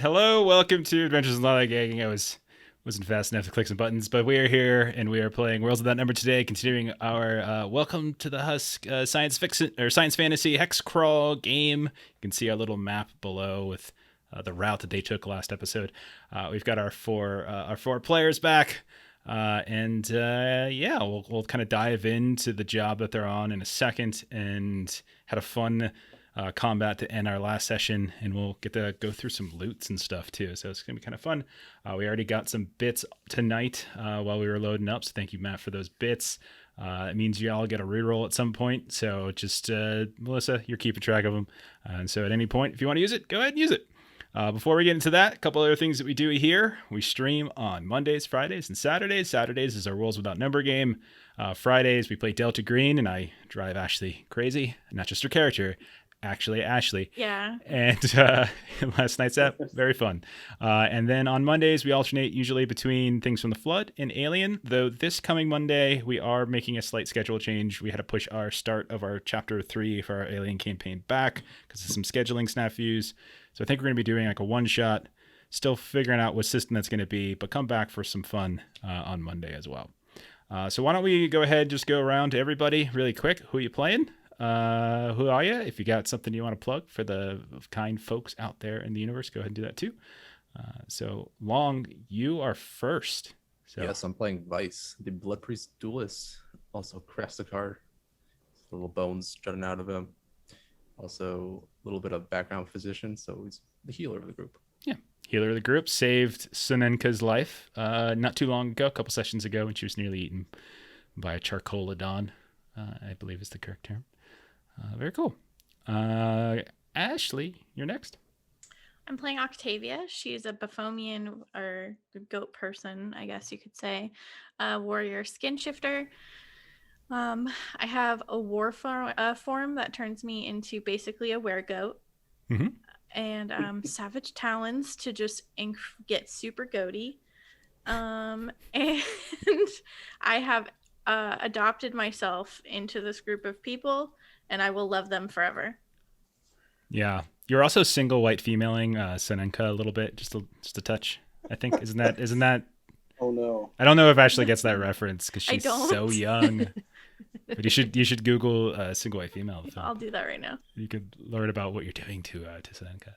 Hello, welcome to Adventures in Lollygagging. Wasn't fast enough to click some buttons, but we are here and we are playing Worlds of That Number today, continuing our Welcome to the Husk science fiction or science fantasy hex crawl game. You can see our little map below with the route that they took last episode. We've got our four players back, and we'll kind of dive into the job that they're on in a second, and had a fun combat to end our last session, and we'll get to go through some loots and stuff too, so it's gonna be kind of fun. We already got some bits tonight while we were loading up, so thank you, Matt, for those bits. It means you all get a reroll at some point, so just Melissa, you're keeping track of them, and so at any point if you want to use it, go ahead and use it. Before we get into that, a couple other things that we do here. We stream on Mondays, Fridays, and Saturdays. Saturdays is our Worlds Without Number game. Fridays we play Delta Green, and I drive Ashley crazy, not just her character, actually Ashley. Yeah. And last night's app, very fun. And then on Mondays we alternate usually between Things from the Flood and Alien, though this coming Monday we are making a slight schedule change. We had to push our start of our chapter 3 for our Alien campaign back because of some scheduling snafus. So I think we're going to be doing like a one shot, still figuring out what system that's going to be, but come back for some fun on Monday as well. So why don't we go ahead, just go around to everybody really quick. Who are you playing? Who are you? If you got something you want to plug for the kind folks out there in the universe, go ahead and do that too. So Long, you are first. So. Yes, I'm playing Vice, the Blood Priest Duelist. Also crafts the card. Little bones jutting out of him. Also a little bit of background physician, so he's the healer of the group. Yeah, healer of the group. Saved Sunenka's life not too long ago, a couple sessions ago, when she was nearly eaten by a charcoalodon, I believe is the correct term. Very cool. Ashley, you're next. I'm playing Octavia. She's a Baphomian or goat person, I guess you could say, warrior skin shifter. I have a war form that turns me into basically a weregoat. Mm-hmm. And savage talons to just get super goaty. And I have adopted myself into this group of people, and I will love them forever. Yeah. You're also single white femaling Sunenka a little bit, just a touch, I think. Isn't that Oh no. I don't know if Ashley gets that reference because she's don't. so young. But you should Google single white female. I'll do that right now. You could learn about what you're doing to Sunenka.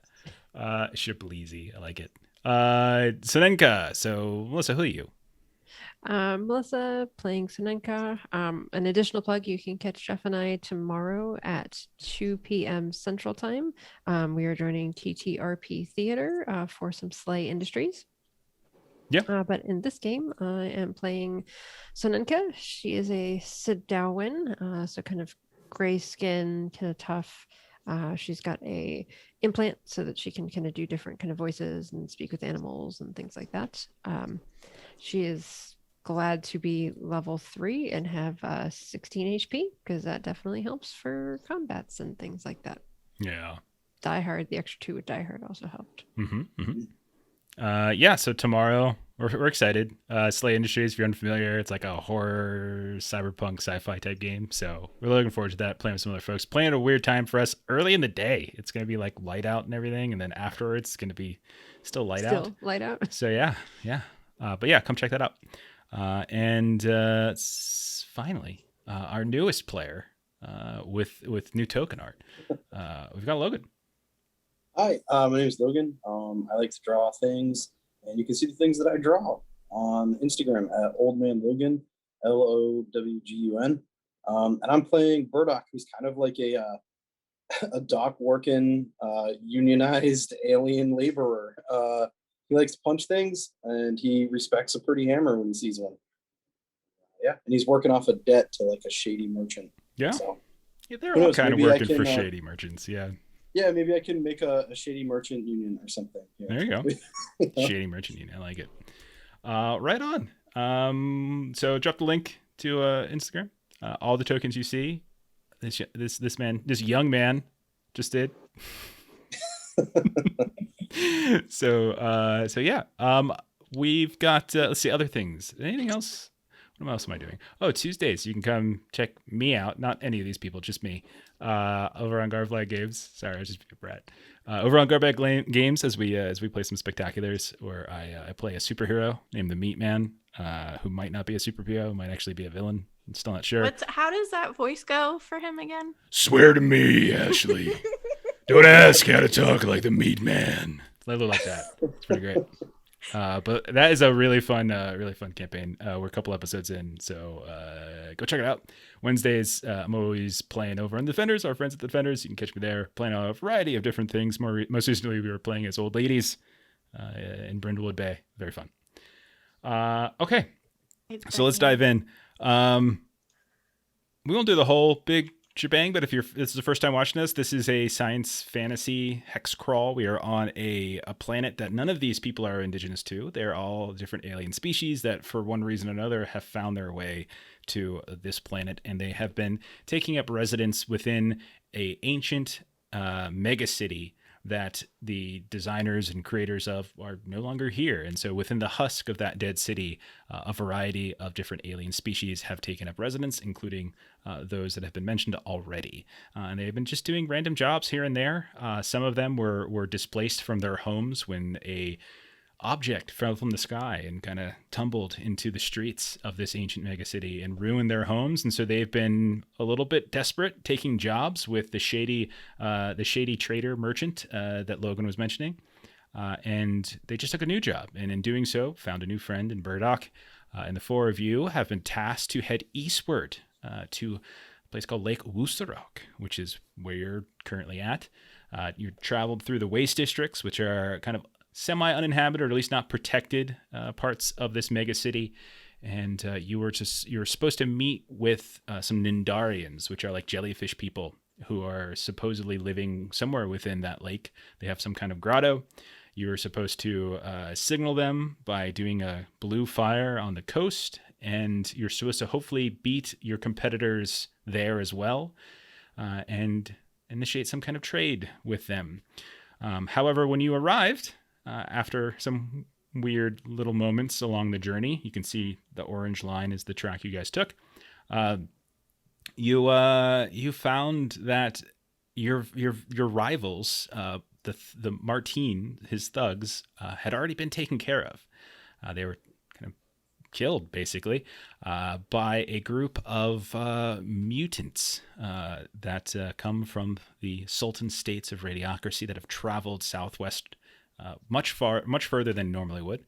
Shipleasy. I like it. Sunenka. So Melissa, who are you? Melissa playing Sunenka. An additional plug, you can catch Jeff and I tomorrow at 2 p.m. Central Time. We are joining ttrpg Theater for some Slay Industries. Yeah. But in this game, I am playing Sunenka. She is a Sidawin, so kind of gray skin, kind of tough. She's got a implant so that she can kind of do different kind of voices and speak with animals and things like that. She is glad to be level 3 and have 16 HP because that definitely helps for combats and things like that. Yeah. Die Hard, the extra 2 with Die Hard also helped. Mm-hmm. Mm-hmm. So tomorrow we're excited. Slay Industries, if you're unfamiliar, it's like a horror, cyberpunk, sci-fi type game. So we're looking forward to that, playing with some other folks. Playing at a weird time for us early in the day. It's going to be like light out and everything. And then afterwards, it's going to be still light out. So yeah. But yeah, come check that out. And finally, our newest player with new token art. We've got Logan. Hi, my name is Logan. I like to draw things, and you can see the things that I draw on Instagram at oldmanlogan, Lowgun. And I'm playing Burdock, who's kind of like a dock working, unionized alien laborer. He likes to punch things, and he respects a pretty hammer when he sees one. Yeah, and he's working off a debt to like a shady merchant. Yeah, so, yeah, they're all kind of working for shady merchants. Yeah. Yeah, maybe I can make a shady merchant union or something. Yeah. There you go. Shady merchant union. I like it. Right on. So drop the link to Instagram. All the tokens you see, this young man just did. So yeah. We've got let's see other things. Anything else What else am I doing? Oh, Tuesdays. You can come check me out. Not any of these people, just me. Over on Garflag Games. Sorry, I was just being a brat. Over on Garflag Games, as we play some spectaculars, where I play a superhero named the Meat Man, who might not be a superhero, might actually be a villain. I'm still not sure. How does that voice go for him again? Swear to me, Ashley. Don't ask how to talk like the Meat Man. A little like that. It's pretty great. But that is a really fun campaign. We're a couple episodes in, so go check it out. Wednesdays, I'm always playing over on Defenders, our friends at the Defenders. You can catch me there playing a variety of different things. Most recently, we were playing as old ladies in Brindlewood Bay. Very fun. Okay, so let's dive in. We won't do the whole big shebang, but if this is the first time watching this is a science fantasy hex crawl. We are on a planet that none of these people are indigenous to. They're all different alien species that for one reason or another have found their way to this planet, and they have been taking up residence within a ancient mega city that the designers and creators of are no longer here. And so within the husk of that dead city, a variety of different alien species have taken up residence, including those that have been mentioned already. And they've been just doing random jobs here and there. Some of them were displaced from their homes when a object fell from the sky and kind of tumbled into the streets of this ancient megacity and ruined their homes. And so they've been a little bit desperate, taking jobs with the shady trader merchant that Logan was mentioning. And they just took a new job, and in doing so, found a new friend in Burdock. And the four of you have been tasked to head eastward to a place called Lake Woosterok, which is where you're currently at. You traveled through the waste districts, which are kind of semi-uninhabited, or at least not protected parts of this mega city, and you were supposed to meet with some Nindarians, which are like jellyfish people who are supposedly living somewhere within that lake. They have some kind of grotto. You were supposed to signal them by doing a blue fire on the coast, and you're supposed to hopefully beat your competitors there as well, and initiate some kind of trade with them. However, when you arrived, after some weird little moments along the journey, you can see the orange line is the track you guys took. You found that your rivals, the Martine, his thugs, had already been taken care of. They were kind of killed, basically, by a group of mutants that come from the Sultan states of Radiocracy that have traveled southwest much further than normally would,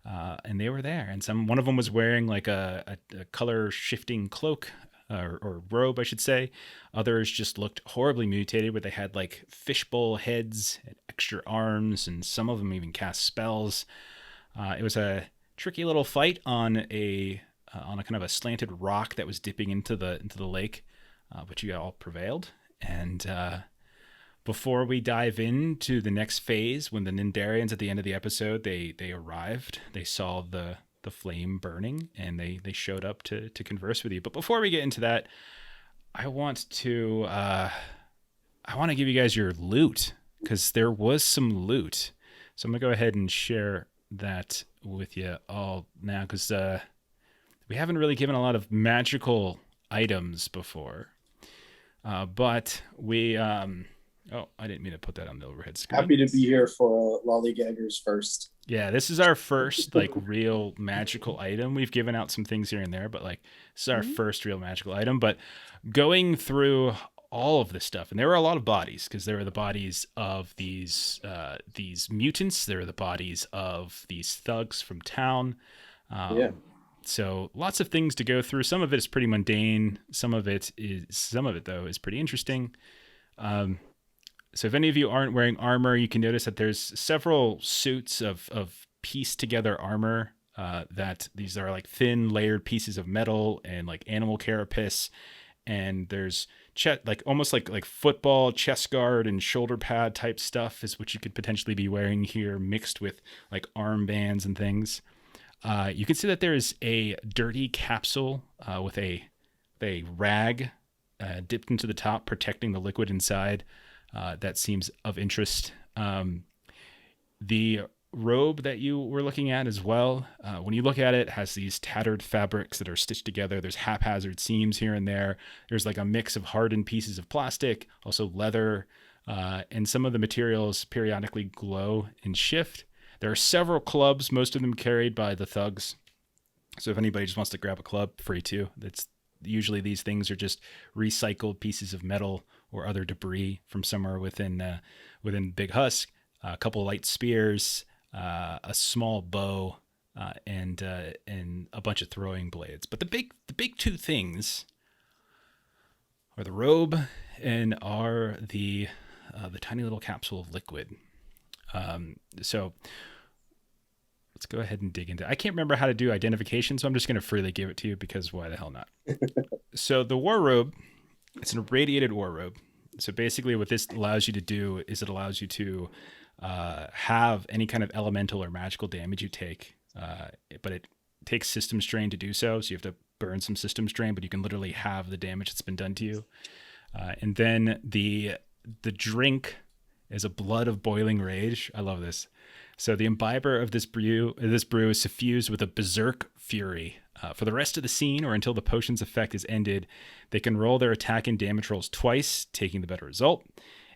and they were there. And one of them was wearing like a color shifting cloak or robe, I should say. Others just looked horribly mutated, where they had like fishbowl heads and extra arms, and some of them even cast spells. It was a tricky little fight on a kind of a slanted rock that was dipping into the lake, but you all prevailed. And before we dive into the next phase, when the Nindarians at the end of the episode, they arrived, they saw the flame burning, and they showed up to converse with you. But before we get into that, I want to give you guys your loot, because there was some loot. So I'm gonna go ahead and share that with you all now, because we haven't really given a lot of magical items before, but we oh, I didn't mean to put that on the overhead screen. Happy to be here for Lollygaggers first. Yeah, this is our first like real magical item. We've given out some things here and there, but like this is our first real magical item. But going through all of this stuff, and there were a lot of bodies, because there were the bodies of these mutants. There were the bodies of these thugs from town. So lots of things to go through. Some of it is pretty mundane. Some of it though is pretty interesting. So if any of you aren't wearing armor, you can notice that there's several suits of pieced together armor, that these are like thin layered pieces of metal and like animal carapace. And there's like almost like football chest guard and shoulder pad type stuff is what you could potentially be wearing here, mixed with like armbands and things. You can see that there is a dirty capsule with a rag dipped into the top, protecting the liquid inside. That seems of interest. The robe that you were looking at as well. When you look at it, it has these tattered fabrics that are stitched together. There's haphazard seams here and there. There's like a mix of hardened pieces of plastic, also leather, and some of the materials periodically glow and shift. There are several clubs, most of them carried by the thugs. So if anybody just wants to grab a club, free to. That's usually these things are just recycled pieces of metal or other debris from somewhere within Big Husk. A couple light spears, a small bow, and a bunch of throwing blades. But the big two things are the robe and are the tiny little capsule of liquid. So let's go ahead and dig into it. I can't remember how to do identification, so I'm just going to freely give it to you because why the hell not? So the war robe, it's an irradiated war robe. So basically what this allows you to do is it allows you to have any kind of elemental or magical damage you take, but it takes system strain to do so. So you have to burn some system strain, but you can literally have the damage that's been done to you. And then the drink is a blood of boiling rage. I love this. So the imbiber of this brew is suffused with a berserk fury. For the rest of the scene or until the potion's effect is ended, they can roll their attack and damage rolls twice, taking the better result.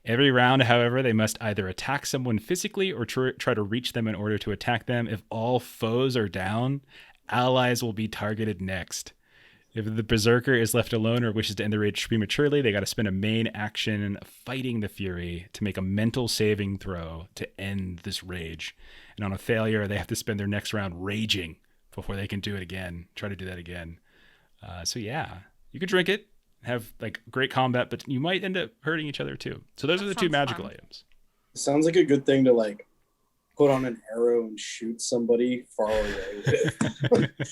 Every round, however, they must either attack someone physically or try to reach them in order to attack them. If all foes are down, allies will be targeted next. If the berserker is left alone or wishes to end the rage prematurely, they got to spend a main action fighting the fury to make a mental saving throw to end this rage. And on a failure, they have to spend their next round raging before they can do it again. Try to do that again. So yeah, you could drink it, have like great combat, but you might end up hurting each other too. So those are the two magical items. Sounds like a good thing to like put on an arrow and shoot somebody far away with.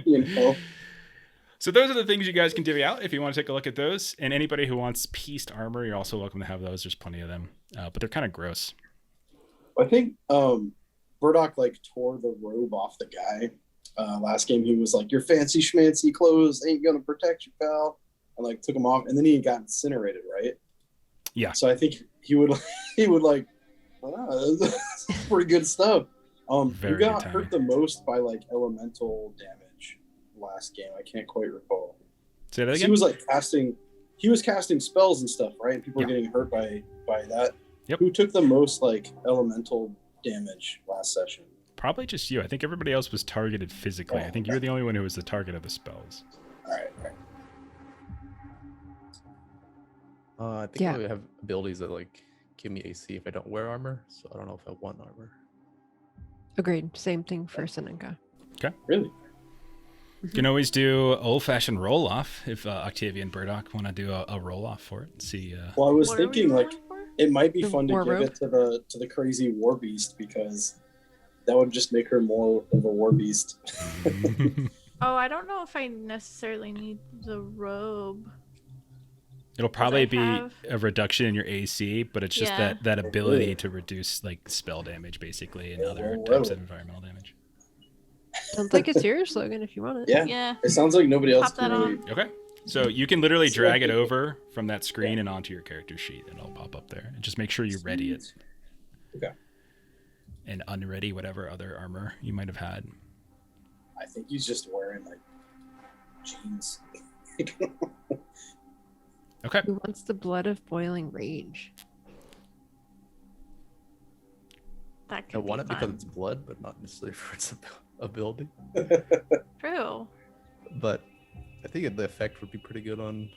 You know? So those are the things you guys can divvy out if you want to take a look at those. And anybody who wants pieced armor, you're also welcome to have those. There's plenty of them, but they're kind of gross. I think Burdock like tore the robe off the guy. Last game he was like, your fancy schmancy clothes ain't gonna protect you, pal. And like took him off, and then he got incinerated, right? Yeah. So I think he would like, wow, that's pretty good stuff. Very you got good hurt the most by like elemental damage last game. I can't quite recall. Say that again. He was casting spells and stuff, right? And people were getting hurt by that. Yep. Who took the most like elemental damage last session? Probably just you. I think everybody else was targeted physically. I think you're the only one who was the target of the spells. All right. I think I have abilities that like give me AC if I don't wear armor, so I don't know if I want armor. Agreed. Same thing for Senenka. Okay. Really? You can always do old-fashioned roll-off if Octavia and Burdock want to do a roll-off for it. See. Well, I was What thinking are we like rolling for? it might be The fun to war give robe? it to the crazy war beast because that would just make her more of a war beast. Oh, I don't know if I necessarily need the robe. It'll probably be have- a reduction in your AC, but it's just Yeah. that ability to reduce like spell damage basically and other Whoa. types of environmental damage. Sounds like it's your slogan if you want it. Yeah. Yeah. It sounds like nobody else Pop that can really. on. Okay. So you can literally drag it over from that screen and onto your character sheet, and it'll pop up there. And just make sure you ready it. Okay. And unready whatever other armor you might have had. I think he's just wearing like jeans. Okay. Who wants the blood of boiling rage? That I could want be it because fun. it's blood, but not necessarily for its ability. True. But I think the effect would be pretty good on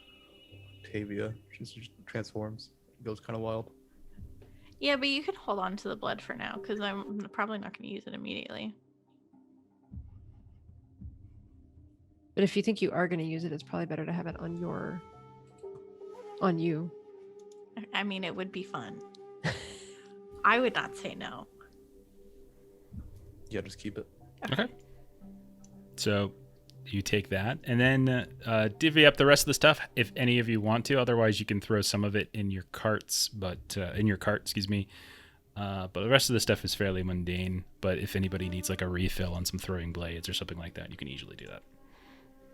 Octavia. She just transforms, goes kind of wild. Yeah, but you can hold on to the blood for now because I'm probably not going to use it immediately. But if you think you are going to use it, it's probably better to have it on you. I mean, it would be fun. I would not say no. Yeah, just keep it. Okay. So you take that and then divvy up the rest of the stuff if any of you want to. Otherwise, you can throw some of it in your carts, but in your cart, excuse me. But the rest of the stuff is fairly mundane. But if anybody needs like a refill on some throwing blades or something like that, you can easily do that.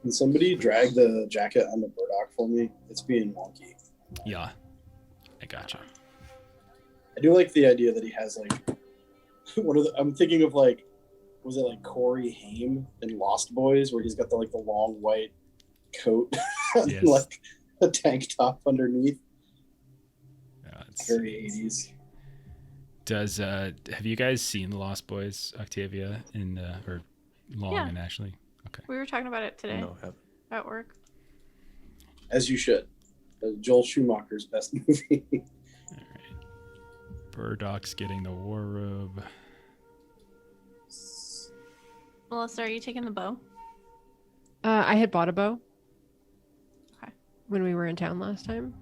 Can somebody drag the jacket on the Burdock for me? It's being wonky. Yeah, I gotcha. I do like the idea that he has like I'm thinking of like, was it like Corey Haim in Lost Boys, where he's got the long white coat and Yes. like a tank top underneath. It's Very 80s. have you guys seen The Lost Boys, Octavia, or Long Yeah. and Ashley? Okay. We were talking about it today No, have at work. As you should. Joel Schumacher's best movie. All right. Burdock's getting the war robe. Melissa, are you taking the bow? I had bought a bow. Okay. When we were in town last time.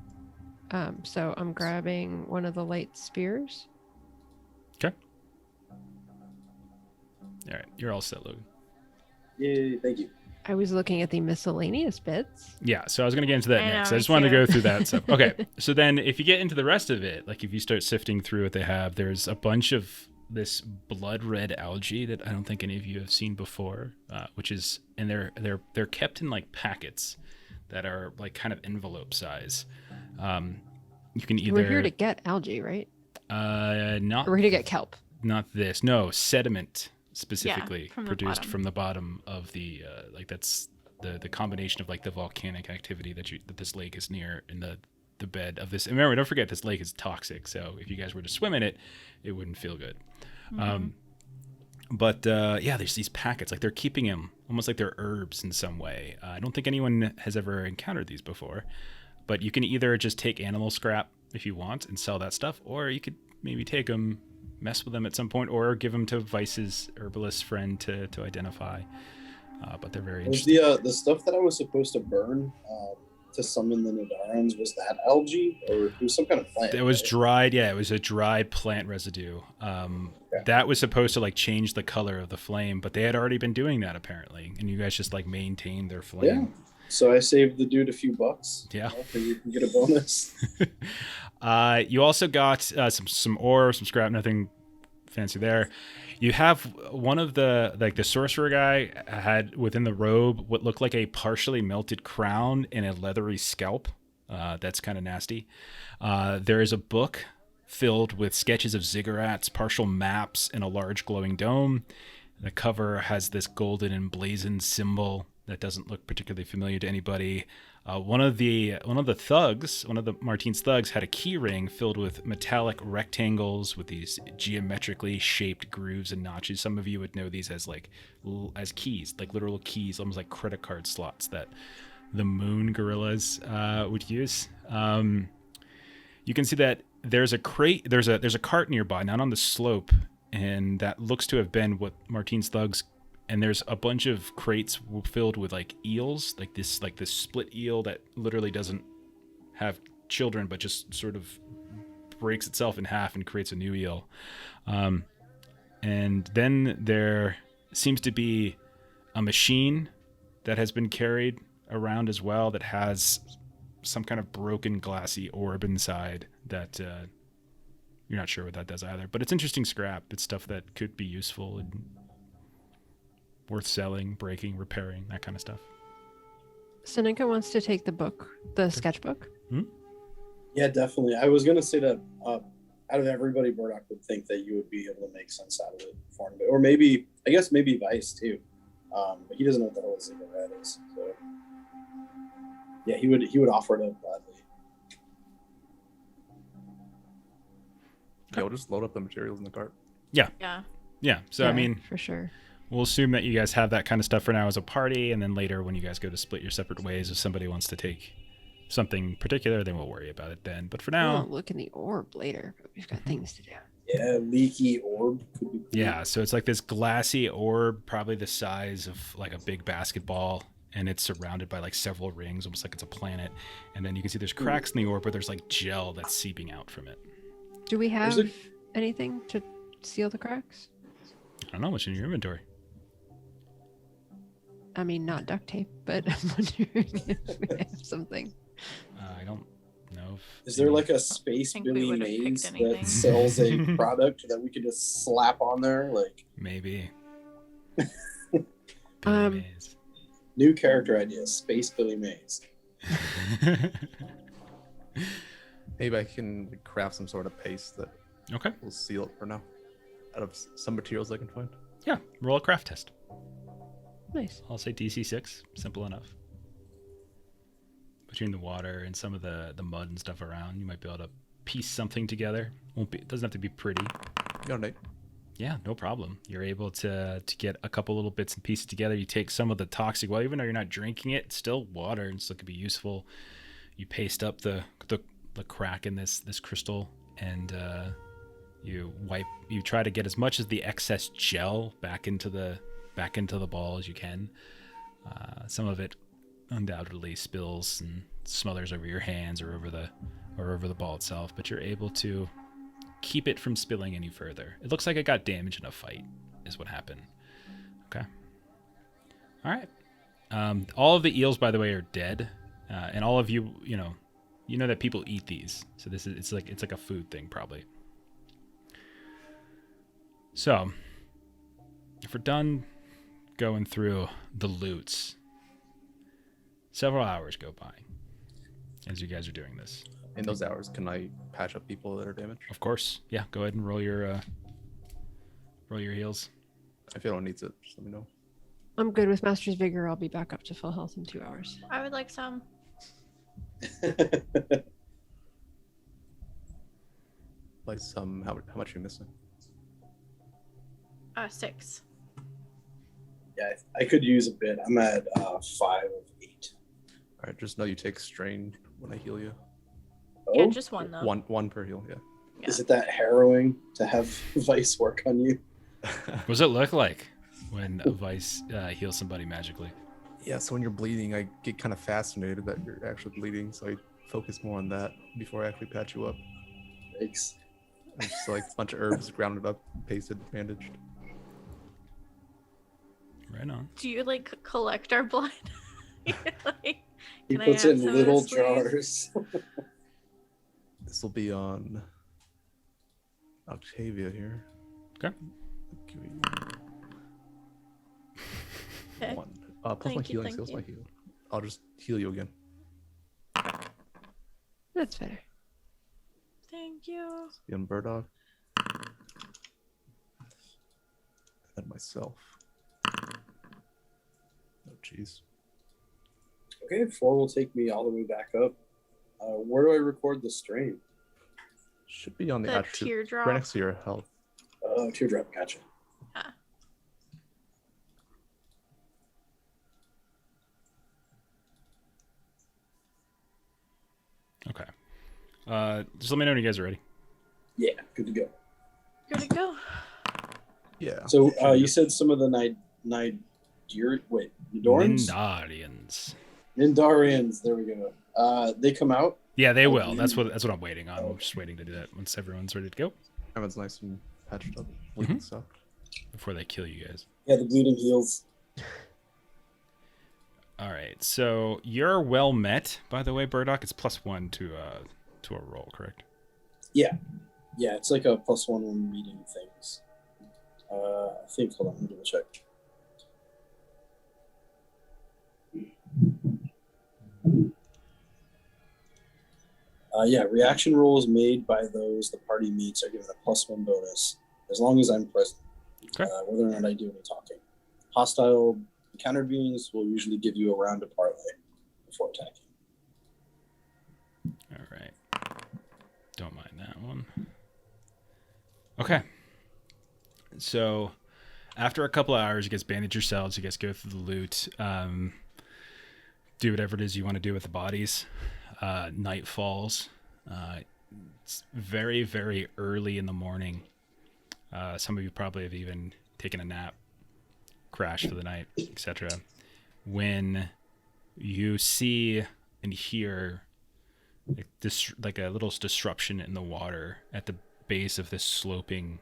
So I'm grabbing one of the light spears. Okay. All right, you're all set, Logan. Yay, thank you. I was looking at the miscellaneous bits. Yeah, so I was going to get into that I next. know, I me just wanted to too. go through that stuff. Okay, so then if you get into the rest of it, like if you start sifting through what they have, there's a bunch of this blood red algae that I don't think any of you have seen before, which is, and they're kept in like packets that are like kind of envelope size. You can either We're here to get algae, right? not Or we're here to get kelp. not this, no, sediment specifically from the produced bottom. from the bottom of the like that's the combination of like the volcanic activity that this lake is near in the bed of this. And remember, don't forget this lake is toxic, so if you guys were to swim in it, it wouldn't feel good. But yeah, there's these packets, like they're keeping them almost like they're herbs in some way. I don't think anyone has ever encountered these before, but you can either just take animal scrap if you want and sell that stuff, or you could maybe take them, mess with them at some point, or give them to Vice's herbalist friend to identify. But they're very Was interesting. the stuff that I was supposed to burn to summon the Nadarans, was that algae or it was some kind of plant? It was right? dried, yeah, it was a dried plant residue. That was supposed to like change the color of the flame, but they had already been doing that apparently, and you guys just like maintained their Yeah. flame. So I saved the dude a few bucks. Yeah. And you can get a bonus. You also got some ore, some scrap, nothing fancy there. You have one of the sorcerer guy had within the robe what looked like a partially melted crown and a leathery scalp. That's kind of nasty. There is a book filled with sketches of ziggurats, partial maps, and a large glowing dome. The cover has this golden emblazoned symbol that doesn't look particularly familiar to anybody. One of the thugs, one of the Martine's thugs, had a key ring filled with metallic rectangles with these geometrically shaped grooves and notches. Some of you would know these as as keys, like literal keys, almost like credit card slots that the moon gorillas would use. You can see that there's a crate, there's a cart nearby, not on the slope, and that looks to have been what Martine's thugs. And there's a bunch of crates filled with like eels, like this split eel that literally doesn't have children, but just sort of breaks itself in half and creates a new eel. And then there seems to be a machine that has been carried around as well that has some kind of broken glassy orb inside that you're not sure what that does either. But it's interesting scrap. It's stuff that could be useful and worth selling, breaking, repairing, that kind of stuff. Seneca wants to take the book, the sketchbook. Yeah, definitely. I was gonna say that out of everybody, Burdock would think that you would be able to make sense out of it for him, or maybe Vice too. But he doesn't know what the hell a ziggurat is. So yeah, he would offer it up gladly. Yeah, we'll just load up the materials in the cart. Yeah. Yeah, so I mean, for sure. we'll assume that you guys have that kind of stuff for now as a party, and then later when you guys go to split your separate ways, if somebody wants to take something particular, then we'll worry about it then. But for now, We'll look in the orb later, but we've got things to do. Yeah, leaky orb could be cool. yeah, so it's like this glassy orb, probably the size of like a big basketball, and it's surrounded by like several rings, almost like it's a planet. And then you can see there's cracks in the orb where there's like gel that's seeping out from it. Do we have There's anything to seal the cracks? I don't know what's in your inventory. I mean, not duct tape, but I'm wondering if we have something. I don't know if Is there like a Space think we Billy would've picked Mays anything. that sells a product that we could just slap on there? Like, maybe. Um, Billy Mays. new character idea, Space Billy Mays. Maybe I can craft some sort of paste that Okay. will seal it for now. out of some materials I can find. Yeah, roll a craft test. Nice. I'll say DC 6. Simple enough. Between the water and some of the mud and stuff around, you might be able to piece something together. It doesn't have to be pretty. You got an 8. Yeah, no problem. You're able to get a couple little bits and pieces together. You take some of the toxic water, even though you're not drinking it, it's still water and still could be useful. You paste up the crack in this crystal, and you try to get as much of the excess gel back into the ball as you can. Some of it undoubtedly spills and smothers over your hands or over the ball itself, but you're able to keep it from spilling any further. It looks like it got damaged in a fight, is what happened. Okay. All right. All of the eels, by the way, are dead, and all of you know that people eat these. So it's like a food thing, probably. So, if we're done going through the loots, several hours go by as you guys are doing this. In those hours, can I patch up people that are damaged? Of course. Yeah, go ahead and roll your heals. If you don't need to, just let me know. I'm good with Master's Vigor. I'll be back up to full health in 2 hours. I would like some. Like some, how much are you missing? 6. Yeah, I could use a bit. I'm at 5 of 8. All right, just know you take strain when I heal you. Yeah, Oh, just one though. One per heal, yeah. is it that harrowing to have Vice work on you? What does it look like when a Vice heals somebody magically? Yeah, so when you're bleeding, I get kind of fascinated that you're actually bleeding, so I focus more on that before I actually patch you up. Thanks. It's just like a bunch of herbs grounded up, pasted, bandaged. Right on. Do you like collect our blood? Like, He can I puts it have in some of little this, please? jars. This will be on Octavia here. Okay. Give me Okay. one. Plus my Thank you, healing thank skills, you. my heal. I'll just heal you again. That's fair. Thank you. Be on Burdock. And myself. Oh, jeez. Okay, 4 will take me all the way back up. Where do I record the strain? Should be on the The attribute teardrop. right next to your health. Teardrop, gotcha. Ah. Okay. Just let me know when you guys are ready. Yeah, good to go. Good to go. Yeah. So Should be- you said some of the Nidarians? Nindarians. Nindarians, there we go. They come out. Yeah, they will. That's what I'm waiting on. I'm just waiting to do that once everyone's ready to go Everyone's nice and patched up. Bleeding stuff. before they kill you guys. Yeah, the bleeding heals. All right. So you're well met, by the way, Burdock. It's +1 to a roll, correct? Yeah, it's like a +1 when reading things. I think, hold on, let me double check. Yeah, reaction rolls made by those the party meets are given a +1 bonus as long as I'm present, Okay. whether or not I do any talking. Hostile encounter beings will usually give you a round of parlay before attacking. All right. Don't mind that one. Okay. So after a couple of hours, you guys bandage yourselves. You guys go through the loot. Do whatever it is you want to do with the bodies. Night falls. It's very, very early in the morning. Some of you probably have even taken a nap, crashed for the night, etc. When you see and hear like a little disruption in the water at the base of this sloping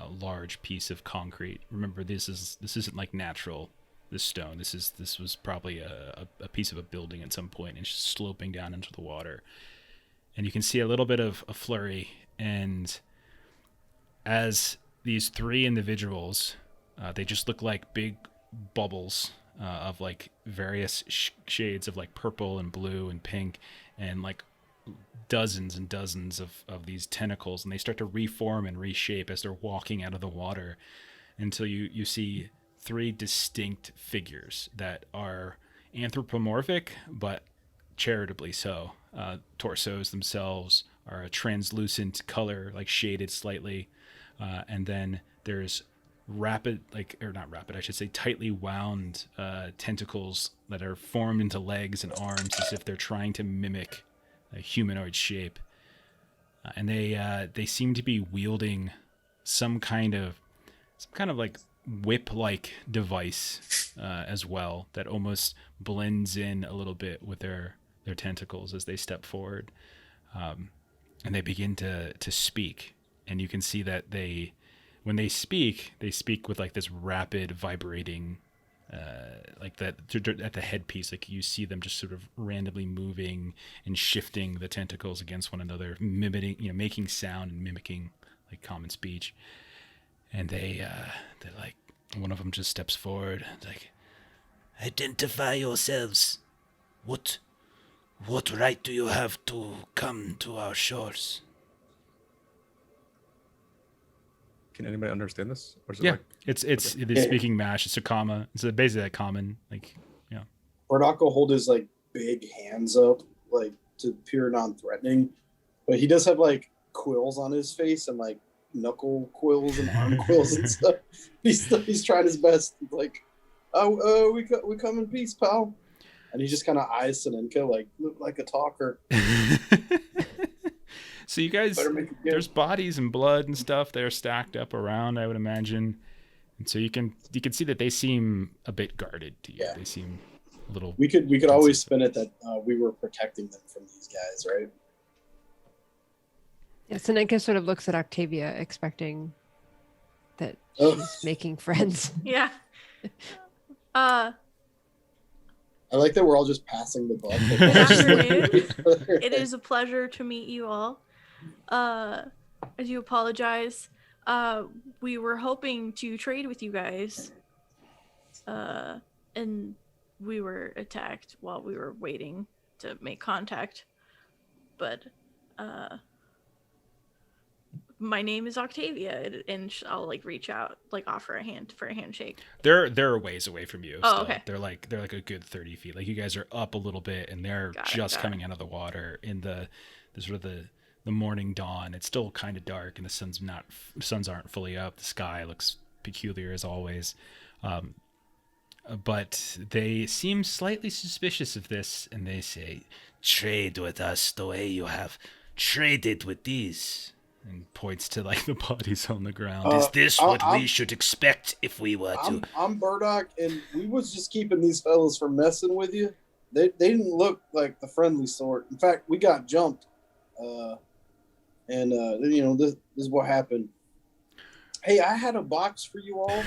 large piece of concrete. Remember, this isn't like natural. This stone. This was probably a piece of a building at some point, and it's just sloping down into the water. And you can see a little bit of a flurry. And as these 3 individuals, they just look like big bubbles of like various shades of like purple and blue and pink, and like dozens and dozens of these tentacles, and they start to reform and reshape as they're walking out of the water until you see three distinct figures that are anthropomorphic, but charitably so. Torsos themselves are a translucent color, like shaded slightly, and then there's tightly wound tentacles that are formed into legs and arms as if they're trying to mimic a humanoid shape. And they seem to be wielding some kind of like whip-like device as well that almost blends in a little bit with their tentacles as they step forward. And they begin to speak, and you can see that when they speak with like this rapid vibrating, like that at the headpiece. Like you see them just sort of randomly moving and shifting the tentacles against one another, mimicking, making sound and mimicking like common speech. And they're like, one of them just steps forward, like, "Identify yourselves. What right do you have to come to our shores?" Can anybody understand this? Or is it Yeah, like, it is speaking Mash. It's a comma. It's basically a common, like, yeah. Bardock will hold his like big hands up, like to appear non-threatening, but he does have like quills on his face and like knuckle quills and arm quills and stuff. He's trying his best. He's like, "Oh, we come in peace, pal." And he just kind of eyes Sinenka like, "Look like a talker." So you guys, there's bodies and blood and stuff that are stacked up around, I would imagine, and so you can see that they seem a bit guarded to you. Yeah. They seem a little. We could always spin it that we were protecting them from these guys, right? Yeah, Sinenka sort of looks at Octavia, expecting that she's making friends. Yeah. I like that we're all just passing the buck. Good afternoon. It is a pleasure to meet you all. I do apologize. We were hoping to trade with you guys. And we were attacked while we were waiting to make contact. But my name is Octavia, and I'll like reach out, like offer a hand for a handshake. They're a ways away from you. Oh, okay. They're like a good 30 feet. Like you guys are up a little bit, and they're just coming out of the water in the sort of the morning dawn. It's still kind of dark, and the suns aren't fully up. The sky looks peculiar as always. But they seem slightly suspicious of this, and they say, "Trade with us the way you have traded with these." And points to like the bodies on the ground. Is this what we should expect if we were to? I'm Bardock, and we was just keeping these fellas from messing with you. They didn't look like the friendly sort. In fact, we got jumped, and this is what happened. Hey, I had a box for you all.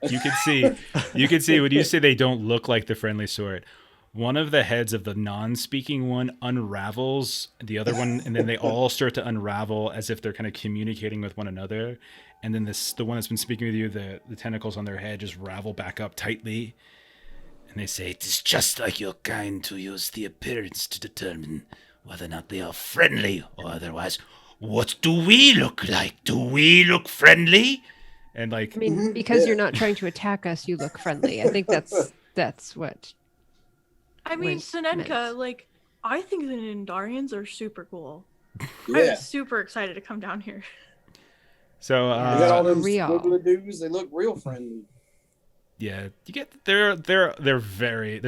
You can see when you say they don't look like the friendly sort. One of the heads of the non-speaking one unravels the other one, and then they all start to unravel as if they're kind of communicating with one another. And then the one that's been speaking with you, the tentacles on their head just ravel back up tightly. And they say, "It is just like your kind to use the appearance to determine whether or not they are friendly or otherwise. What do we look like? Do we look friendly?" And like, I mean, because you're not trying to attack us, you look friendly. I think that's what. I mean, Sinenka, like, I think the Nindarians are super cool. Yeah. I'm super excited to come down here. So they got all them squiggly dudes. They look real friendly. Yeah, you get they're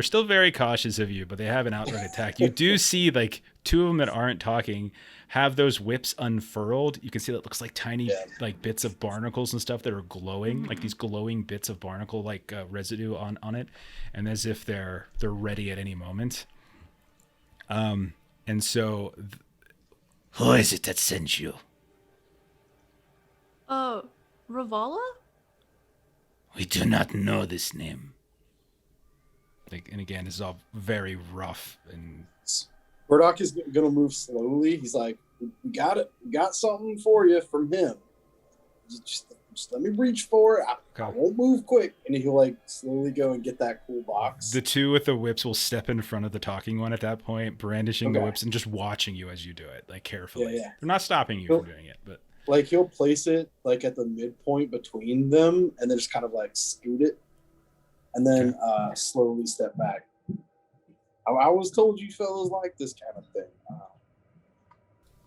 still very cautious of you, but they have an outright attack. You do see like two of them that aren't talking have those whips unfurled. You can see that looks like tiny like bits of barnacles and stuff that are glowing, like these glowing bits of barnacle like residue on it, and as if they're ready at any moment. And so, who is it that sent you? Ravala? We do not know this name. Like, and again, this is all very rough and. Bardock is gonna move slowly. He's like, "We got it. We got something for you from him. Just Just let me reach for it. I Okay. won't move quick. And he'll like slowly go and get that cool box. The two with the whips will step in front of the talking one at that point, brandishing the Okay. whips and just watching you as you do it, like carefully. Yeah. They're not stopping you Cool. from doing it, but Like he'll place it like at the midpoint between them and then just kind of like scoot it and then slowly step back. I was told you fellas like this kind of thing.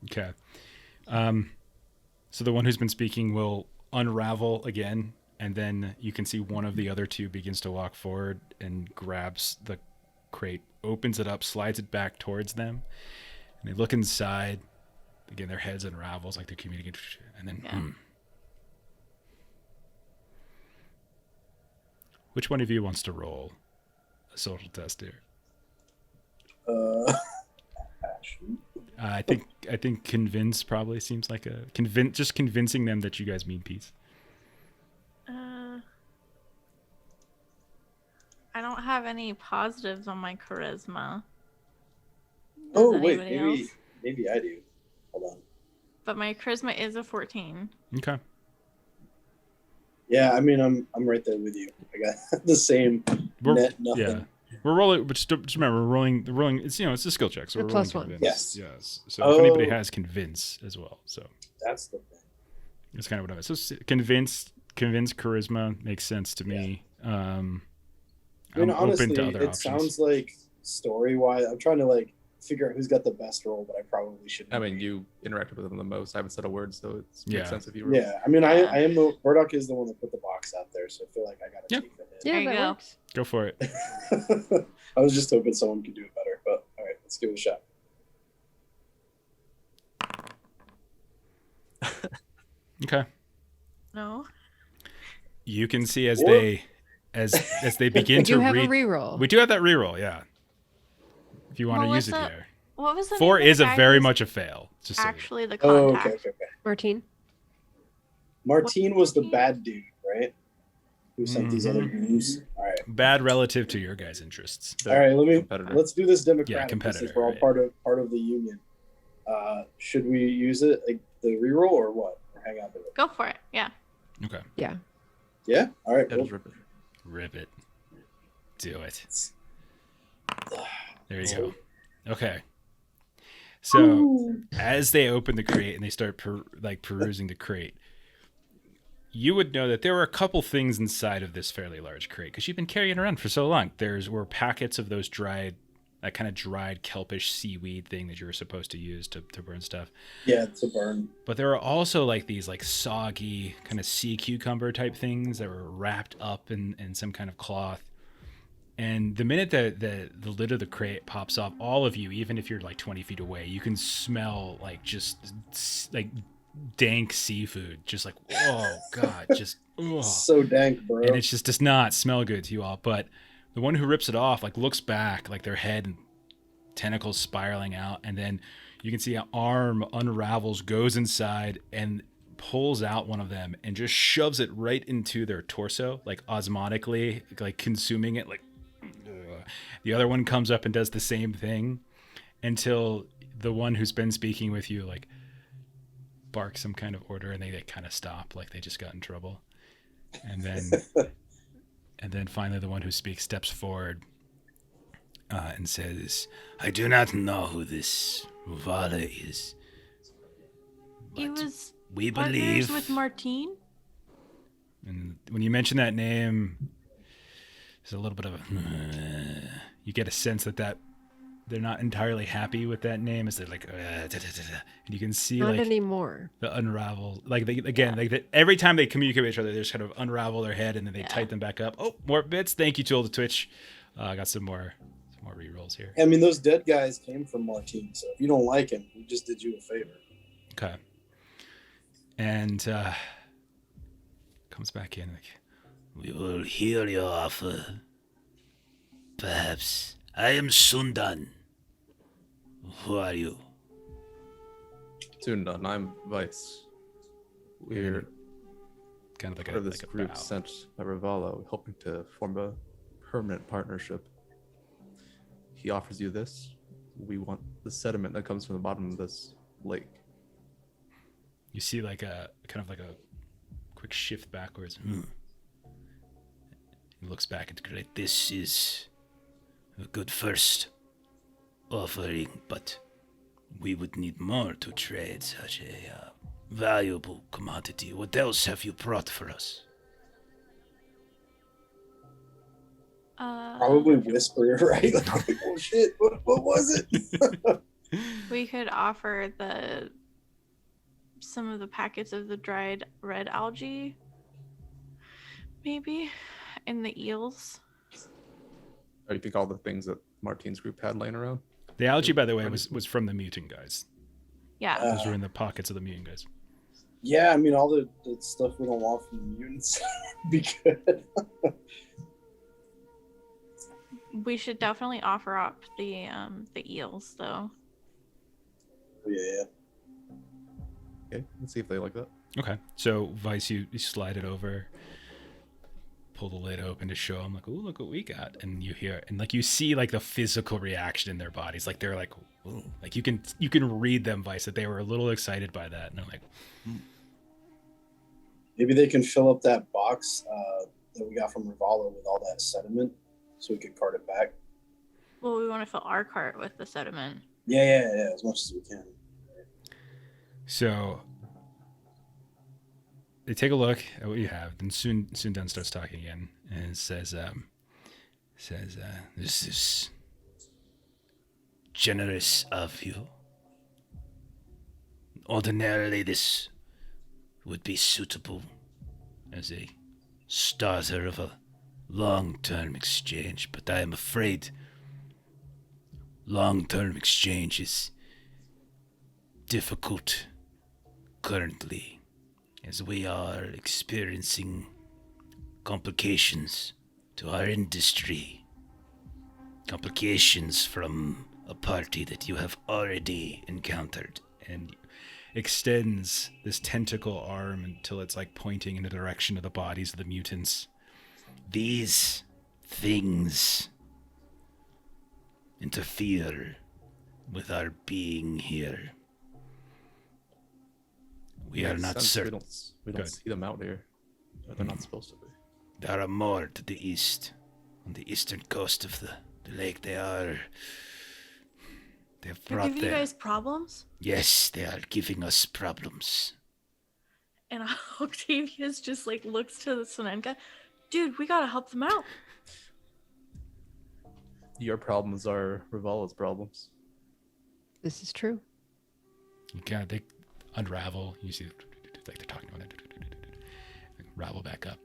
okay. So the one who's been speaking will unravel again, and then you can see one of the other two begins to walk forward and grabs the crate, opens it up, slides it back towards them, and they look inside. Again, their heads unravels like they're communicating, and then Yeah. Which one of you wants to roll a social test here? Passion. I think convince probably seems like a just convincing them that you guys mean peace. I don't have any positives on my charisma. Oh Does wait, anybody else? maybe I do. Hold on. But my charisma is a 14. Okay. Yeah, I mean I'm right there with you. I got the same net nothing. Yeah. We're rolling, but just remember, we're rolling. It's it's a skill check, so The we're plus rolling one. convince. Yes. So if anybody has convince as well, so That's the thing. that's kind of what I was. So convince, charisma makes sense to me. I mean, I'm honestly, open to other it options. sounds like story-wise, I'm trying to like figure out who's got the best role, but I probably shouldn't. I mean, you interacted with them the most. I haven't said a word, so it Yeah. makes sense if you were. Yeah, I mean, I am the Murdoch is the one that put the box out there, so I feel like I gotta Yeah. take the hit. Yeah, There you that go. works. Go for it. I was just hoping someone could do it better, but all right, let's give it a shot. Okay. No. You can see as Or- they begin We to do have a read. reroll. We do have that reroll, yeah. If you want to What use was it the- here. What was the 4 name of is the a guy very who's much a fail. Just so you know. actually the Oh, contact. okay. Martine. Martine was the Martine? bad dude, right? Who sent these other Mhm. news? All right. Bad relative to your guys' interests. The All right, competitor. let's do this democratically Yeah, competitor, since we're all right. part of the union. Should we use it like the reroll or what? Or hang out with it? Go for it. Yeah. Okay. Yeah. Yeah. All right. Yeah, well, just rip it. Rip it. Do it. There you go. Okay. So as they open the crate and they start perusing the crate, you would know that there were a couple things inside of this fairly large crate because you've been carrying it around for so long. Were packets of those dried kelpish seaweed thing that you were supposed to use to burn stuff. Yeah, it's a burn. But there are also like these like soggy kind of sea cucumber type things that were wrapped up in some kind of cloth. And the minute that the lid of the crate pops off, all of you, even if you're like 20 feet away, you can smell like just like dank seafood. Just like, oh God, just, oh. So dank, bro. And it just does not smell good to you all. But the one who rips it off, like looks back, like their head and tentacles spiraling out. And then you can see an arm unravels, goes inside and pulls out one of them and just shoves it right into their torso, like osmotically, like consuming it. Like the other one comes up and does the same thing until the one who's been speaking with you, like barks some kind of order and they kind of stop, like they just got in trouble. And then finally the one who speaks steps forward and says, "I do not know who this Vala is. He but was we partners believe." with Martine. And when you mention that name, there's a little bit of you get a sense that they're not entirely happy with that name, as they're like, and you can see Not like anymore. the unravel, like every time they communicate with each other, they just kind of unravel their head and then they tighten them back up. Oh, more bits. Thank you, Joel, to Twitch. I got some more rerolls here. I mean, those dead guys came from Martine, so if you don't like him, he just did you a favor. Okay. And comes back in like, "We will hear your offer. Perhaps. I am Sundan. Who are you?" Soon done. I'm Vice. We're Kind of like part of this like a group bow. sent by Ravallo, hoping to form a permanent partnership. He offers you this. We want the sediment that comes from the bottom of this lake. You see like a kind of like a quick shift backwards. He looks back at Gray. This is a good first offering, but we would need more to trade such a valuable commodity. What else have you brought for us? Probably whisper, right? Like, oh shit, what was it? We could offer some of the packets of the dried red algae, maybe, and the eels. Or you think all the things that Martine's group had laying around? The algae, by the way, was from the mutant guys. Yeah. Those were in the pockets of the mutant guys. Yeah, I mean, all the stuff we don't want from the mutants be good. We should definitely offer up the eels, though. Yeah. Okay, let's see if they like that. Okay, so Vice, you slide it over, pull the lid open to show them, like, "Ooh, look what we got!" And you hear, and like you see, like the physical reaction in their bodies, like they're like, "Ooh," like you can read them, Vice, that they were a little excited by that, and they're like, Maybe they can fill up that box that we got from Rivala with all that sediment, so we could cart it back. Well, we want to fill our cart with the sediment. Yeah, as much as we can. So they take a look at what you have, and soon Dunn starts talking again and says, "This is generous of you. Ordinarily, this would be suitable as a starter of a long-term exchange, but I am afraid long-term exchange is difficult currently, as we are experiencing complications to our industry. Complications from a party that you have already encountered." And extends this tentacle arm until it's like pointing in the direction of the bodies of the mutants. "These things interfere with our being here. We are Makes not sense. certain. We don't see them out here. They're not supposed to be. There are more to the east, on the eastern coast of the lake. They've They're brought giving you their... guys problems? Yes, they are giving us problems." And Octavius just like looks to the Sonenka. Dude, we gotta help them out. Your problems are Rivala's problems. This is true. They unravel. You see, like they're talking about it. Ravel back up.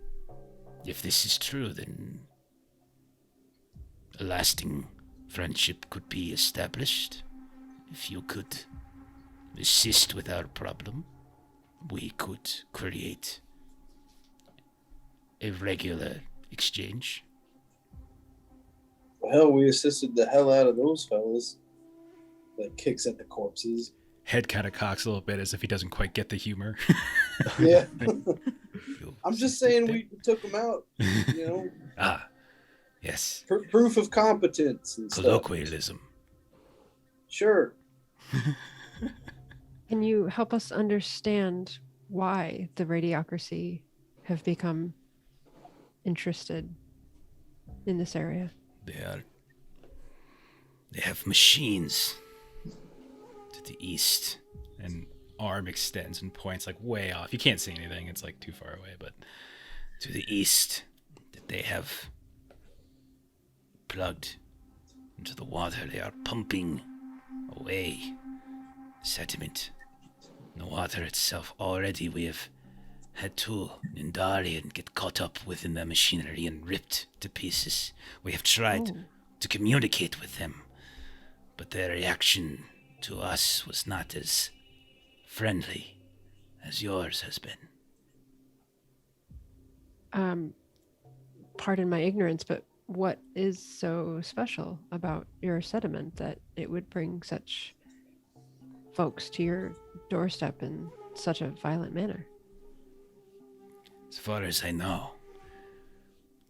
If this is true, then a lasting friendship could be established. If you could assist with our problem, we could create a regular exchange. Well, hell, we assisted the hell out of those fellas. Like, kicks at the corpses. Head kind of cocks a little bit as if he doesn't quite get the humor. Yeah. I'm just saying we took them out, you know? Ah, yes. Proof of competence and stuff. Colloquialism. Sure. Can you help us understand why the radiocracy have become interested in this area? They have machines to the east, and arm extends and points like way off. You can't see anything, it's like too far away, but to the east that they have plugged into the water. They are pumping away sediment in the water itself. Already we have had to Nindari and get caught up within the machinery and ripped to pieces. We have tried to communicate with them, but their reaction to us was not as friendly as yours has been. Pardon my ignorance, but what is so special about your sediment that it would bring such folks to your doorstep in such a violent manner? As far as I know,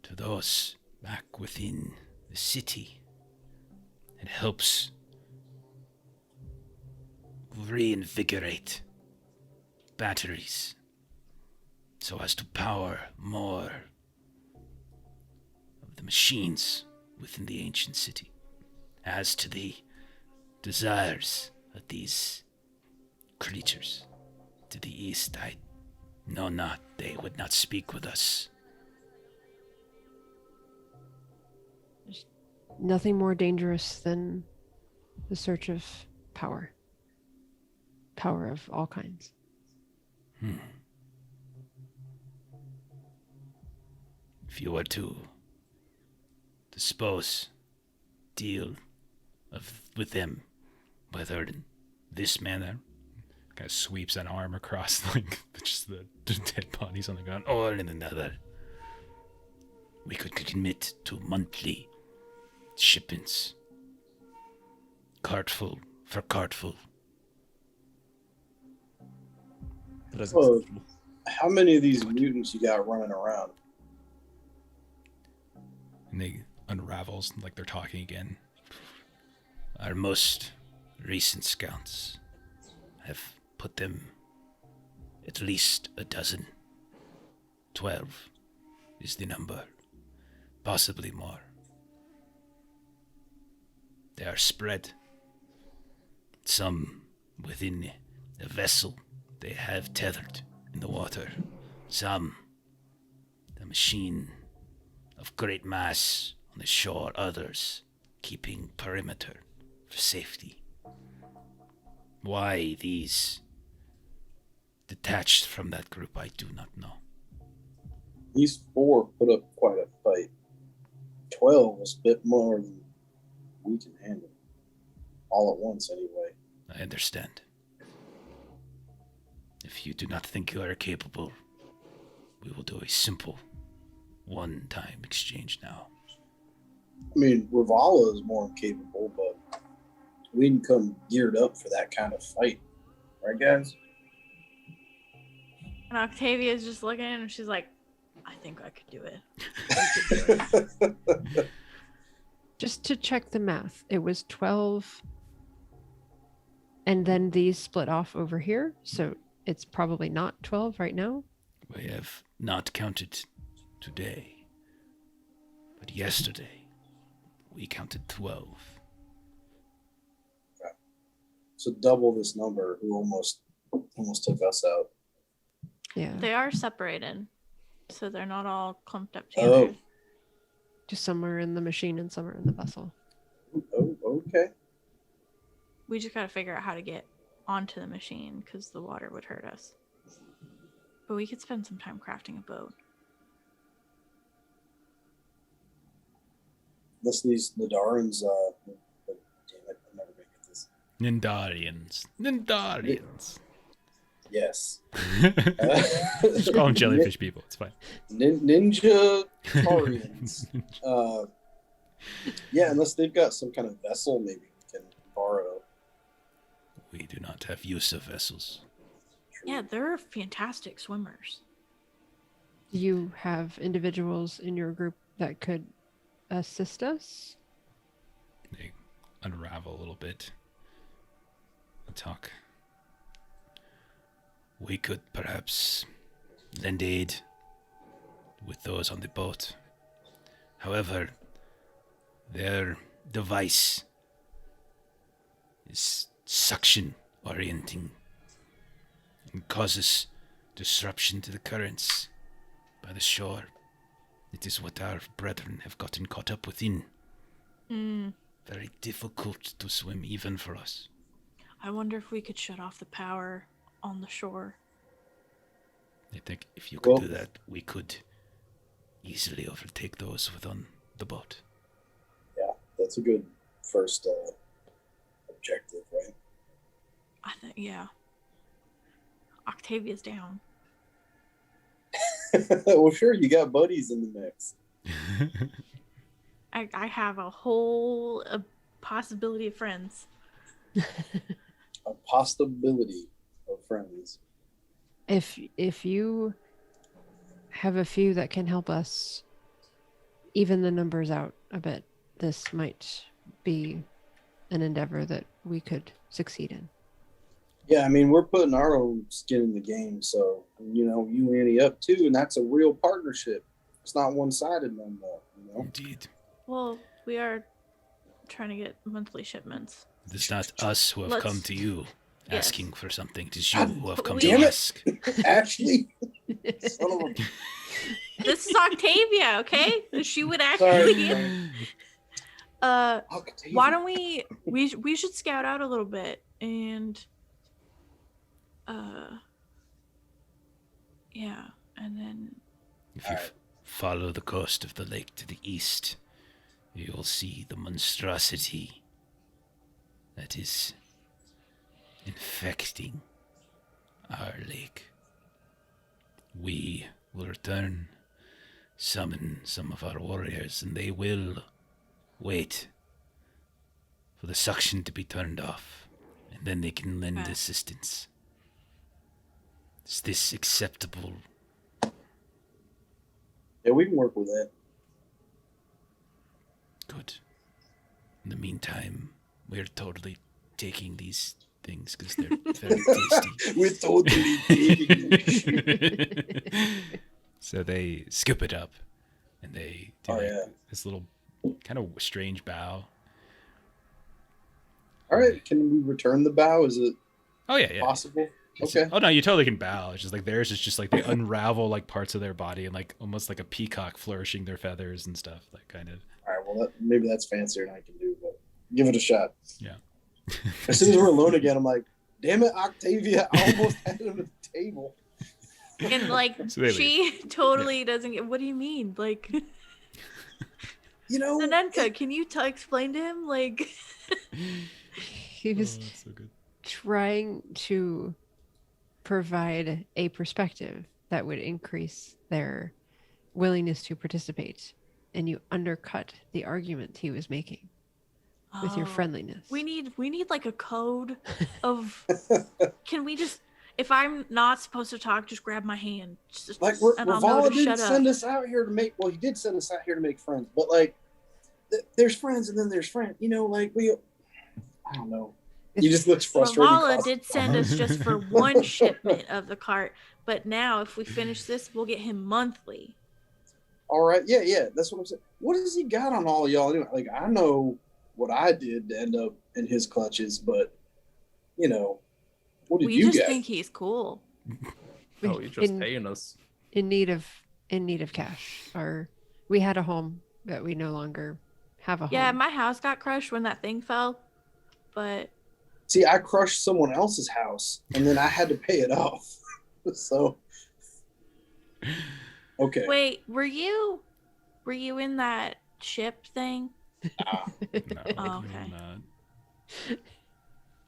to those back within the city, it helps reinvigorate batteries, so as to power more of the machines within the ancient city. As to the desires of these creatures to the east, I know not. They would not speak with us. Nothing more dangerous than the search of power. Power of all kinds. If you were to deal with them, whether in this manner, kind of sweeps an arm across like just the dead bodies on the ground, or in another, we could commit to monthly shipments, cartful for cartful. That is Well, acceptable. how many of these mutants you got running around? And they unravels like they're talking again. Our most recent scouts have put them at least a dozen. 12 is the number, possibly more. They are spread, some within a vessel they have tethered in the water, some the machine of great mass on the shore, others keeping perimeter for safety. Why these detached from that group, I do not know. These 4 put up quite a fight. 12 was a bit more than we can handle. All at once, anyway. I understand. If you do not think you are capable, we will do a simple one-time exchange now. I mean, Ravala is more capable, but we didn't come geared up for that kind of fight. Right, guys? And Octavia's just looking and she's like, I think I could do it. Just to check the math, it was 12, and then these split off over here, so it's probably not 12 right now. We have not counted today, but yesterday we counted 12. So double this number, who almost took us out. Yeah, They are separated, so they're not all clumped up together. Oh. just some are in the machine and some are in the vessel. Oh, okay. We just gotta figure out how to get onto the machine because the water would hurt us. But we could spend some time crafting a boat. Unless these Nadarans, damn it, I'm never gonna get this. Nindarians. Yes. Just call them jellyfish people. It's fine. Ninja Tarians. Yeah, unless they've got some kind of vessel, maybe we can borrow. We do not have use of vessels. Yeah, they're fantastic swimmers. Do you have individuals in your group that could assist us? They unravel a little bit. Talk. We could perhaps lend aid with those on the boat. However, their device is suction orienting and causes disruption to the currents by the shore. It is what our brethren have gotten caught up within. Very difficult to swim even for us. I wonder if we could shut off the power on the shore. I think if you could do that, we could easily overtake those within the boat. Yeah, that's a good first objective, right? I think, yeah. Octavia's down. Well, sure, you got buddies in the mix. I have a whole possibility of friends. A possibility of friends. If you have a few that can help us even the numbers out a bit, this might be an endeavor that we could succeed in. Yeah, I mean, we're putting our own skin in the game, so you ante up too, and that's a real partnership. It's not one-sided no more. Indeed. Well, we are trying to get monthly shipments. It is not us who have come Let's- to you Yes. asking for something. It is you God who have But come we- to damn it. ask. Ashley, son of a This is Octavia, okay? She would Sorry. actually. Why Octavia. don't we should scout out a little bit and yeah, and then If you Alright. follow the coast of the lake to the east, you will see the monstrosity that is infecting our lake. We will return, summon some of our warriors, and they will wait for the suction to be turned off, and then they can lend Okay. assistance. Is this acceptable? Yeah, we can work with that. Good. In the meantime, we're totally taking these things because they're very tasty. We're totally taking this shit. So they scoop it up, and they do Oh, like yeah. this little kind of strange bow. All right, can we return the bow? Is it Oh yeah. possible? It's- Okay. Oh no, you totally can bow. It's just like theirs is just like they unravel like parts of their body and like almost like a peacock flourishing their feathers and stuff. Like kind of. All right, well, maybe that's fancier than I can do, but give it a shot. Yeah. As soon as we're alone again, I'm like, damn it, Octavia, I almost had him at the table. and like So they she totally doesn't get. What do you mean, like? Nanenka, can you explain to him, like? He was that's so good. trying to provide a perspective that would increase their willingness to participate, and you undercut the argument he was making with your Oh, friendliness. We need like a code of. Can we just? If I'm not supposed to talk, just grab my hand. Just, Like, and I'll know Ravala to didn't shut up. send us out here to make, well, he did send us out here to make friends, but like, there's friends and then there's friends. Like, I don't know. He just looks frustrated. Ravala did send us just for one shipment of the cart, but now if we finish this, we'll get him monthly. All right, yeah, that's what I'm saying. What has he got on all of y'all? Anyway? Like, I know what I did to end up in his clutches, but what did We you just get? think he's cool. Oh, you're just in, paying us. in need of cash. Or we had a home, but we no longer have a home. Yeah, my house got crushed when that thing fell, but See, I crushed someone else's house, and then I had to pay it off. So, okay. wait, were you in that ship thing? No, Oh, you're okay. not.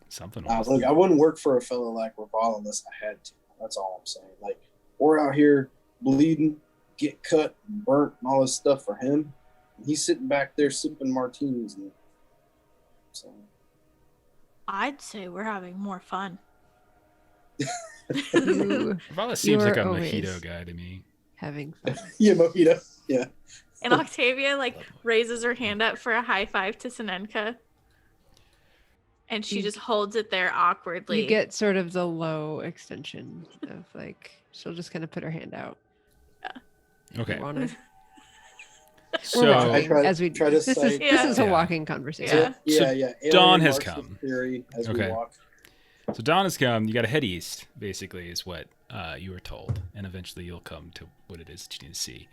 Something. Look, I wouldn't work for a fellow like Raval unless I had to. That's all I'm saying. Like, we're out here bleeding, get cut, and burnt, and all this stuff for him. And he's sitting back there sipping martinis. And so, I'd say we're having more fun. You Ravala seems like a You're mojito always- guy to me. having fun. yeah, mojito. Yeah. And Octavia like raises her hand up for a high five to Sinenka. And she You- just holds it there awkwardly. You get sort of the low extension of like she'll just kind of put her hand out. Okay. You wanna- So We're I walking try- as we try to this is say- this is a Yeah. walking conversation. Yeah. Yeah. Dawn Alien has Marxist come. Theory as Okay. we walk. So dawn has come. You got to head east, basically, is what you were told, and eventually you'll come to what it is that you need to see.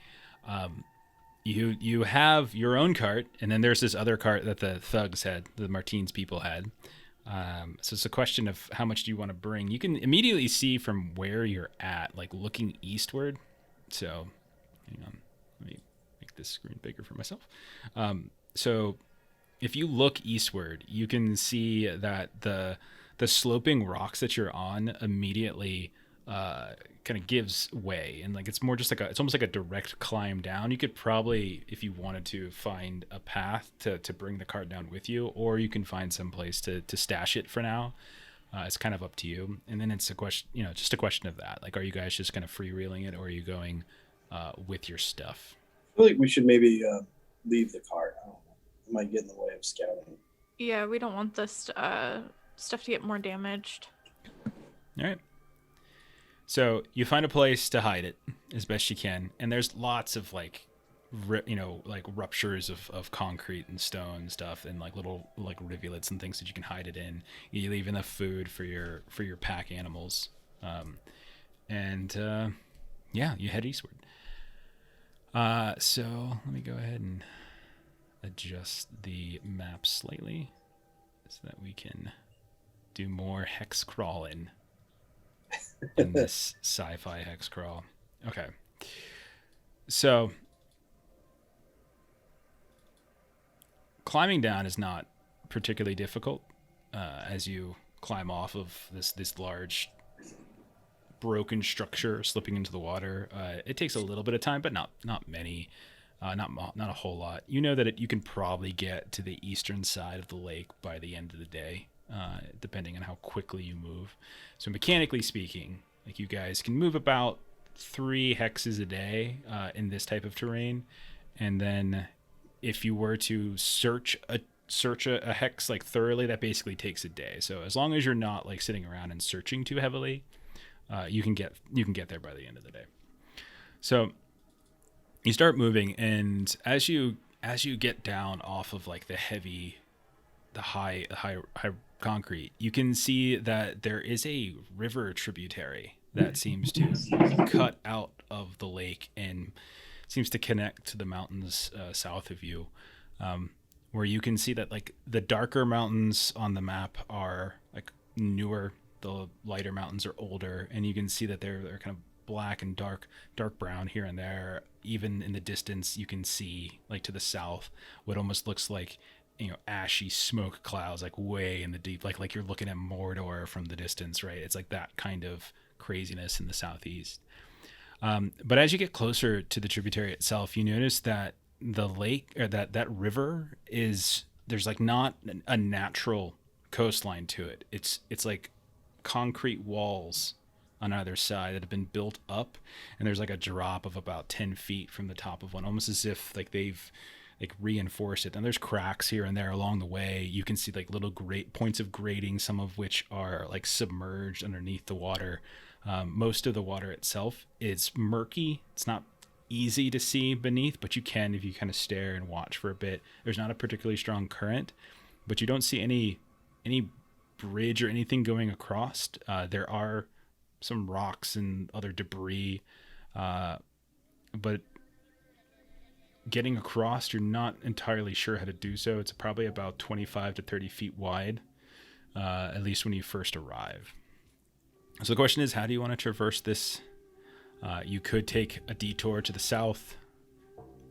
You have your own cart, and then there's this other cart that the thugs had, the Martins people had. So it's a question of how much do you want to bring. You can immediately see from where you're at, like looking eastward. So, hang on, let me make this screen bigger for myself. So if you look eastward, you can see that the sloping rocks that you're on immediately kind of gives way, and like it's more just like it's almost like a direct climb down. You could probably, if you wanted to, find a path to bring the cart down with you, or you can find some place to stash it for now. It's kind of up to you. And then it's a question, just a question of that. Like, are you guys just kind of freewheeling it, or are you going with your stuff? I feel like we should maybe leave the cart. I don't know. It might get in the way of scouting. Yeah, we don't want this stuff to get more damaged. All right. So you find a place to hide it as best you can, and there's lots of like, like ruptures of concrete and stone and stuff, and like little like rivulets and things that you can hide it in. You leave enough food for your pack animals, and yeah, you head eastward. So let me go ahead and adjust the map slightly so that we can do more hex crawling in this sci-fi hex crawl. Okay. So climbing down is not particularly difficult as you climb off of this large broken structure slipping into the water. It takes a little bit of time, but not many. Not a whole lot. You know that you can probably get to the eastern side of the lake by the end of the day, depending on how quickly you move. So mechanically speaking, like you guys can move about 3 hexes a day in this type of terrain, and then if you were to search a hex like thoroughly, that basically takes a day. So as long as you're not like sitting around and searching too heavily, you can get there by the end of the day. So you start moving, and as you get down off of like the high concrete, you can see that there is a river tributary that seems to cut out of the lake and seems to connect to the mountains south of you, where you can see that like the darker mountains on the map are like newer, the lighter mountains are older, and you can see that they're kind of black and dark brown here and there. Even in the distance, you can see like to the south what almost looks like, ashy smoke clouds, like way in the deep, like you're looking at Mordor from the distance, right? It's like that kind of craziness in the southeast. But as you get closer to the tributary itself, you notice that the lake, or that river, there's like not a natural coastline to it. It's like concrete walls on either side that have been built up, and there's like a drop of about 10 feet from the top of one, almost as if like they've like reinforced it. And there's cracks here and there along the way. You can see like little points of grading, some of which are like submerged underneath the water. Most of the water itself is murky. It's not easy to see beneath, but you can if you kind of stare and watch for a bit. There's not a particularly strong current, but you don't see any bridge or anything going across. There are some rocks and other debris, but getting across, you're not entirely sure how to do so. It's probably about 25 to 30 feet wide, at least when you first arrive. So the question is, how do you want to traverse this? You could take a detour to the south,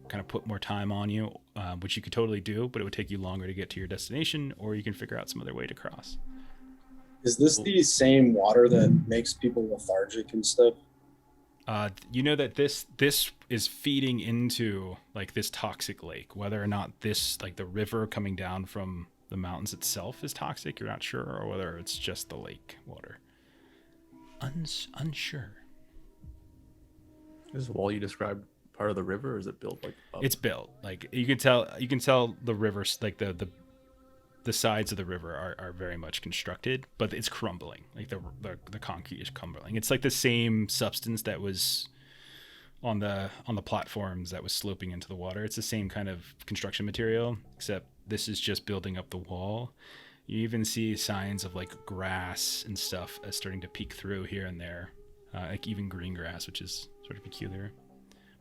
kind of put more time on you, which you could totally do, but it would take you longer to get to your destination, or you can figure out some other way to cross. Is this the same water that makes people lethargic and stuff? You know that this is feeding into like this toxic lake. Whether or not this, like the river coming down from the mountains itself, is toxic, you're not sure, or whether it's just the lake water. Unsure. Is this wall you described part of the river, or is it built like up? It's built. Like you can tell the river's like the sides of the river are very much constructed, but it's crumbling. Like the concrete is crumbling. It's like the same substance that was on the platforms that was sloping into the water. It's the same kind of construction material, except this is just building up the wall. You even see signs of like grass and stuff starting to peek through here and there, like even green grass, which is sort of peculiar.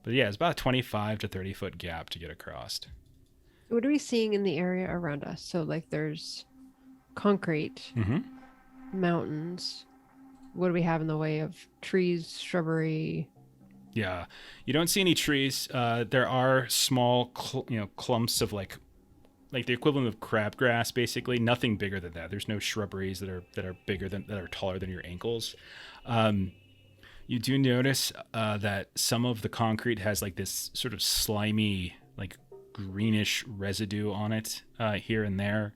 But yeah, it's about a 25 to 30 foot gap to get across. What are we seeing in the area around us? So like there's concrete, mountains. What do we have in the way of trees, shrubbery? Yeah, you don't see any trees. There are small, clumps of like the equivalent of crabgrass, basically. Nothing bigger than that. There's no shrubberies that are taller than your ankles. You do notice that some of the concrete has like this sort of slimy, like greenish residue on it here and there.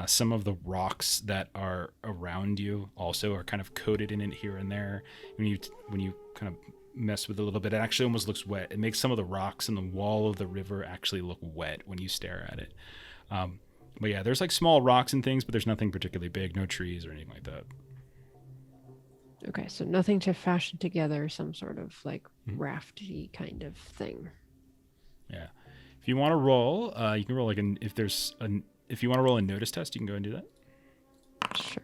Some of the rocks that are around you also are kind of coated in it here and there. When you kind of mess with it a little bit, it actually almost looks wet. It makes some of the rocks in the wall of the river actually look wet when you stare at it. But yeah, there's like small rocks and things, but there's nothing particularly big, no trees or anything like that. Okay, so nothing to fashion together some sort of like Mhm. rafty kind of thing. Yeah. If you want to roll, you can roll like if you want to roll a notice test, you can go and do that. Sure.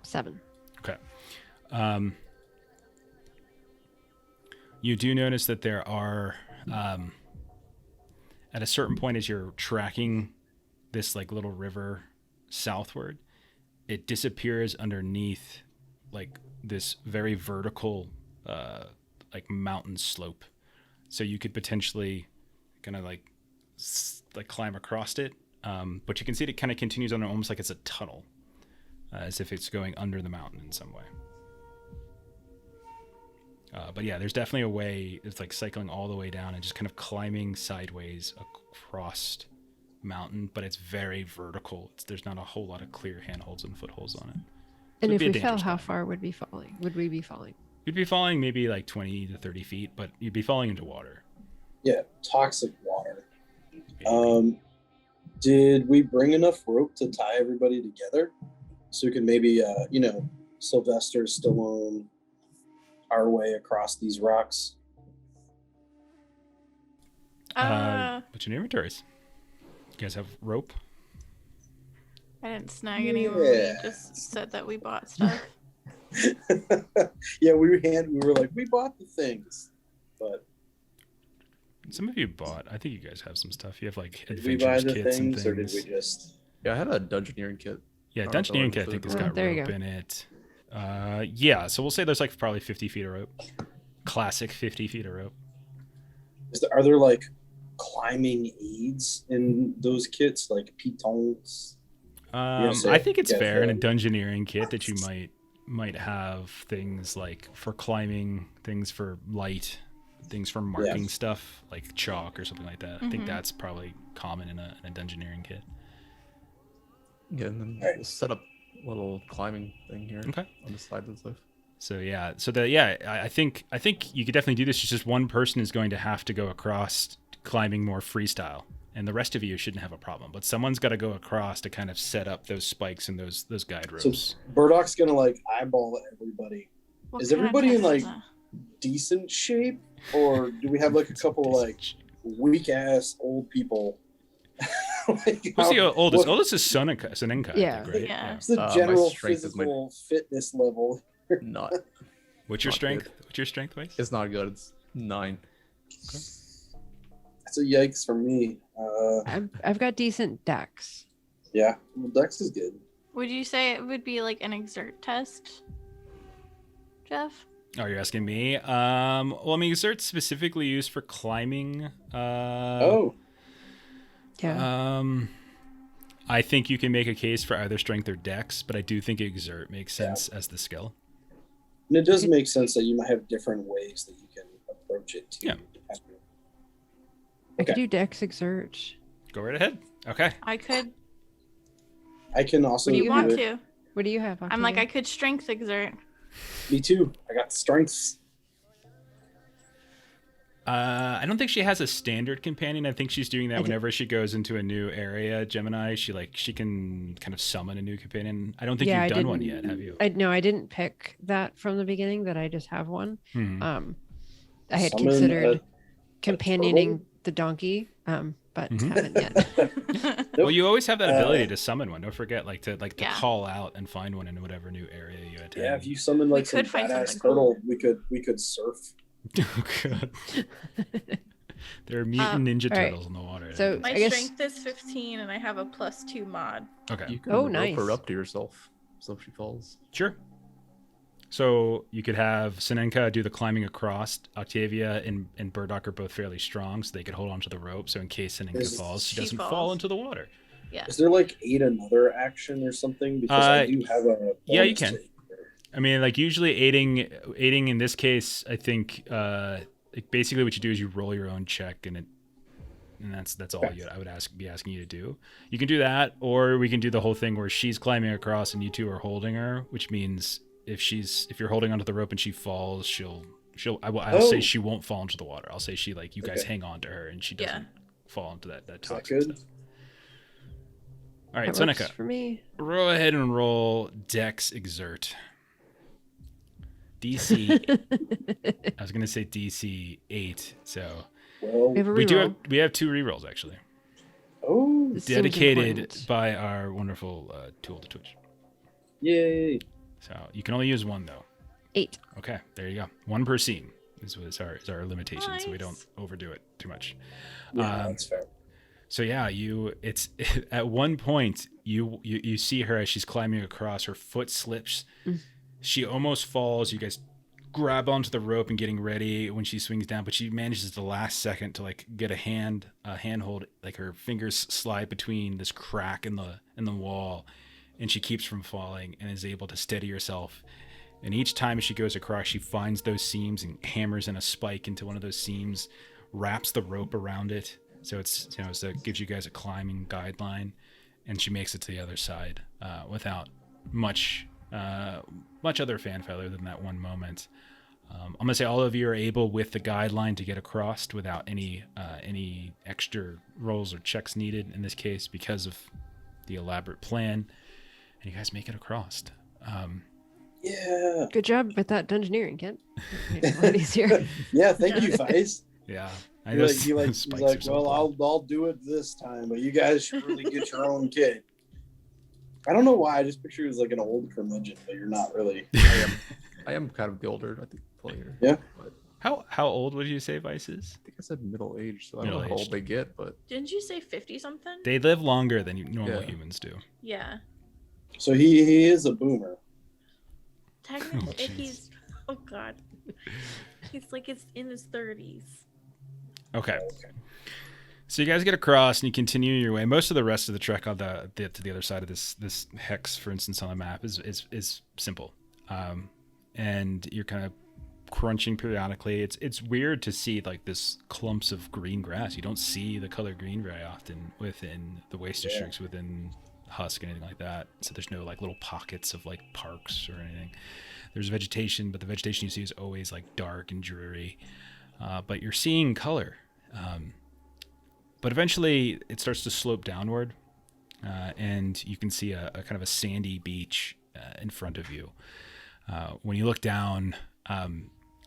Seven. Okay. You do notice that there are, at a certain point as you're tracking this like little river southward, it disappears underneath like this very vertical, like mountain slope. So you could potentially kind of like climb across it, but you can see it kind of continues on almost like it's a tunnel, as if it's going under the mountain in some way. But yeah, there's definitely a way. It's like cycling all the way down and just kind of climbing sideways across mountain, but it's very vertical. There's not a whole lot of clear handholds and footholds on it. And it'd if be a we fell, dangerous how climb. far would we falling? Would we be falling? You'd be falling maybe like 20 to 30 feet, but you'd be falling into water. Yeah, toxic water. Did we bring enough rope to tie everybody together so we could maybe, Sylvester Stallone our way across these rocks? What's in your inventories? You guys have rope? I didn't snag any when we Yeah. just said that we bought stuff. Yeah, we were like, we bought the things, but Some of you bought. I think you guys have some stuff. You have like did we buy adventures the kits and things, or did things. we just? Yeah, I had a dungeoneering kit. Yeah, I don't know Dungeoneering if kit that I think has included got there you rope go. in it. Yeah, so we'll say there's like probably 50 feet of rope. Classic 50 feet of rope. Are there like climbing aids in those kits, like pitons? say I think it's get fair in a the- Dungeoneering kit that you might have things like for climbing, things for light, things for marking stuff like chalk or something like that. I think Mhm. that's probably common in a Dungeoneering kit. Yeah, and then Alright. we'll set up a little climbing thing here Okay. on the side of the cliff. So yeah, I think you could definitely do this. It's just one person is going to have to go across climbing more freestyle, and the rest of you shouldn't have a problem. But someone's got to go across to kind of set up those spikes and those guide So ropes. Burdock's gonna like eyeball everybody. What Is kind of everybody in, test is like, that? Decent shape, or do we have like a couple of like weak ass old people? Like, Who's the oldest? what- Oldest is Sonenka, Yeah. I think, right? Yeah. What's the My general strength is my- physical fitness level? Not. What's your Not strength? good. What's your strength, Weiss? It's not good. It's 9. That's a yikes for me. I've got decent dex. Yeah, well, Dex is good. Would you say it would be like an exert test, Jeff? Oh, you're asking me? Well, I mean, exert's specifically used for climbing. Yeah. I think you can make a case for either strength or dex, but I do think exert makes sense as the skill. And it does make sense that you might have different ways that you can approach it too. Yeah. depending. I could okay. do dex exert. Go right ahead. Okay. I could. I can also What do You you want do it. to? What do you have? I'm like, I Octavia? could strength exert. Me too. I got the strengths. I don't think she has a standard companion. I think she's doing that I do- whenever she goes into a new area. Gemini, she can kind of summon a new companion. I don't think Yeah, you've I done one didn't- yet, have you? I didn't pick that from the beginning. That I just have one. Hmm. I had Summon considered a companioning turtle? the donkey, but Mhm. haven't yet. Well, you always have that ability Uh, to summon one. Don't forget, to Yeah. call out and find one in whatever new area you attend. Yeah, if you summon We like some could find badass something turtle, cool. we could surf. Oh god. There are mutant ninja all right. turtles in the water. So- My I guess- strength is 15, and I have a +2 mod. okay, You can Oh, rope nice. her up to yourself so she falls. sure. So you could have Sinenka do the climbing across. Octavia and Burdock are both fairly strong, so they could hold onto the rope. So in case Sinenka Is- falls, she She doesn't fall falls. into the water. Yeah. Is there like aid another action or something? Because I do have a yeah, you bonus can. to- I mean, like usually aiding in this case, I think like basically what you do is you roll your own check, and that's all Okay. I would be asking you to do. You can do that, or we can do the whole thing where she's climbing across and you two are holding her, which means if you're holding onto the rope and she falls, I'll say Oh. she won't fall into the water. I'll say you guys Okay. hang on to her and she Yeah. doesn't fall into that Is that toxic good? stuff. All right, That works Sonika, for me. go ahead and roll Dex Exert. DC. I was gonna say DC 8. So Well, We have a we reroll. have 2 rerolls actually, oh, This seems dedicated important. by our wonderful tool to Twitch. yay! So you can only use 1 though. 8. Okay, there you go. 1 per scene is our limitation, so we don't Nice. overdo it too much. Yeah, that's fair. So yeah, it's at one point you see her as she's climbing across. Her foot slips. She almost falls. You guys grab onto the rope and getting ready when she swings down, but she manages at the last second to like get a handhold. Like her fingers slide between this crack in the wall, and she keeps from falling and is able to steady herself. And each time she goes across, she finds those seams and hammers in a spike into one of those seams, wraps the rope around it. So it's, so it gives you guys a climbing guideline, and she makes it to the other side without much other fanfare other than that one moment. I'm gonna say all of you are able with the guideline to get across without any extra rolls or checks needed in this case because of the elaborate plan, and you guys make it across. Yeah. Good job with that dungeoneering, Kent. Made it a lot easier. Yeah, thank you, Vice. Yeah, I He's know like, he's spikes like, are so well, cool. I'll do it this time, but you guys should really get your own kit. I don't know why. I just picture you as like an old curmudgeon, but you're not really. I am kind of the older, I think, player. Yeah. But How old would you say Vice is? I think I said middle age, so I don't know how Middle-aged. old they get, but Didn't you say 50 something? They live longer than normal Yeah. humans do. Yeah. So he is a boomer. Technically, jeez. he's. Oh, God. He's like it's in his 30s. Okay. So you guys get across and you continue your way. Most of the rest of the trek on to the other side of this hex, for instance, on the map is simple, and you're kind of crunching periodically. It's weird to see like this clumps of green grass. You don't see the color green very often within the waste districts within Husk and anything like that. So there's no like little pockets of like parks or anything. There's vegetation, but the vegetation you see is always like dark and dreary. But you're seeing color. But eventually it starts to slope downward, and you can see a kind of a sandy beach in front of you. When you look down,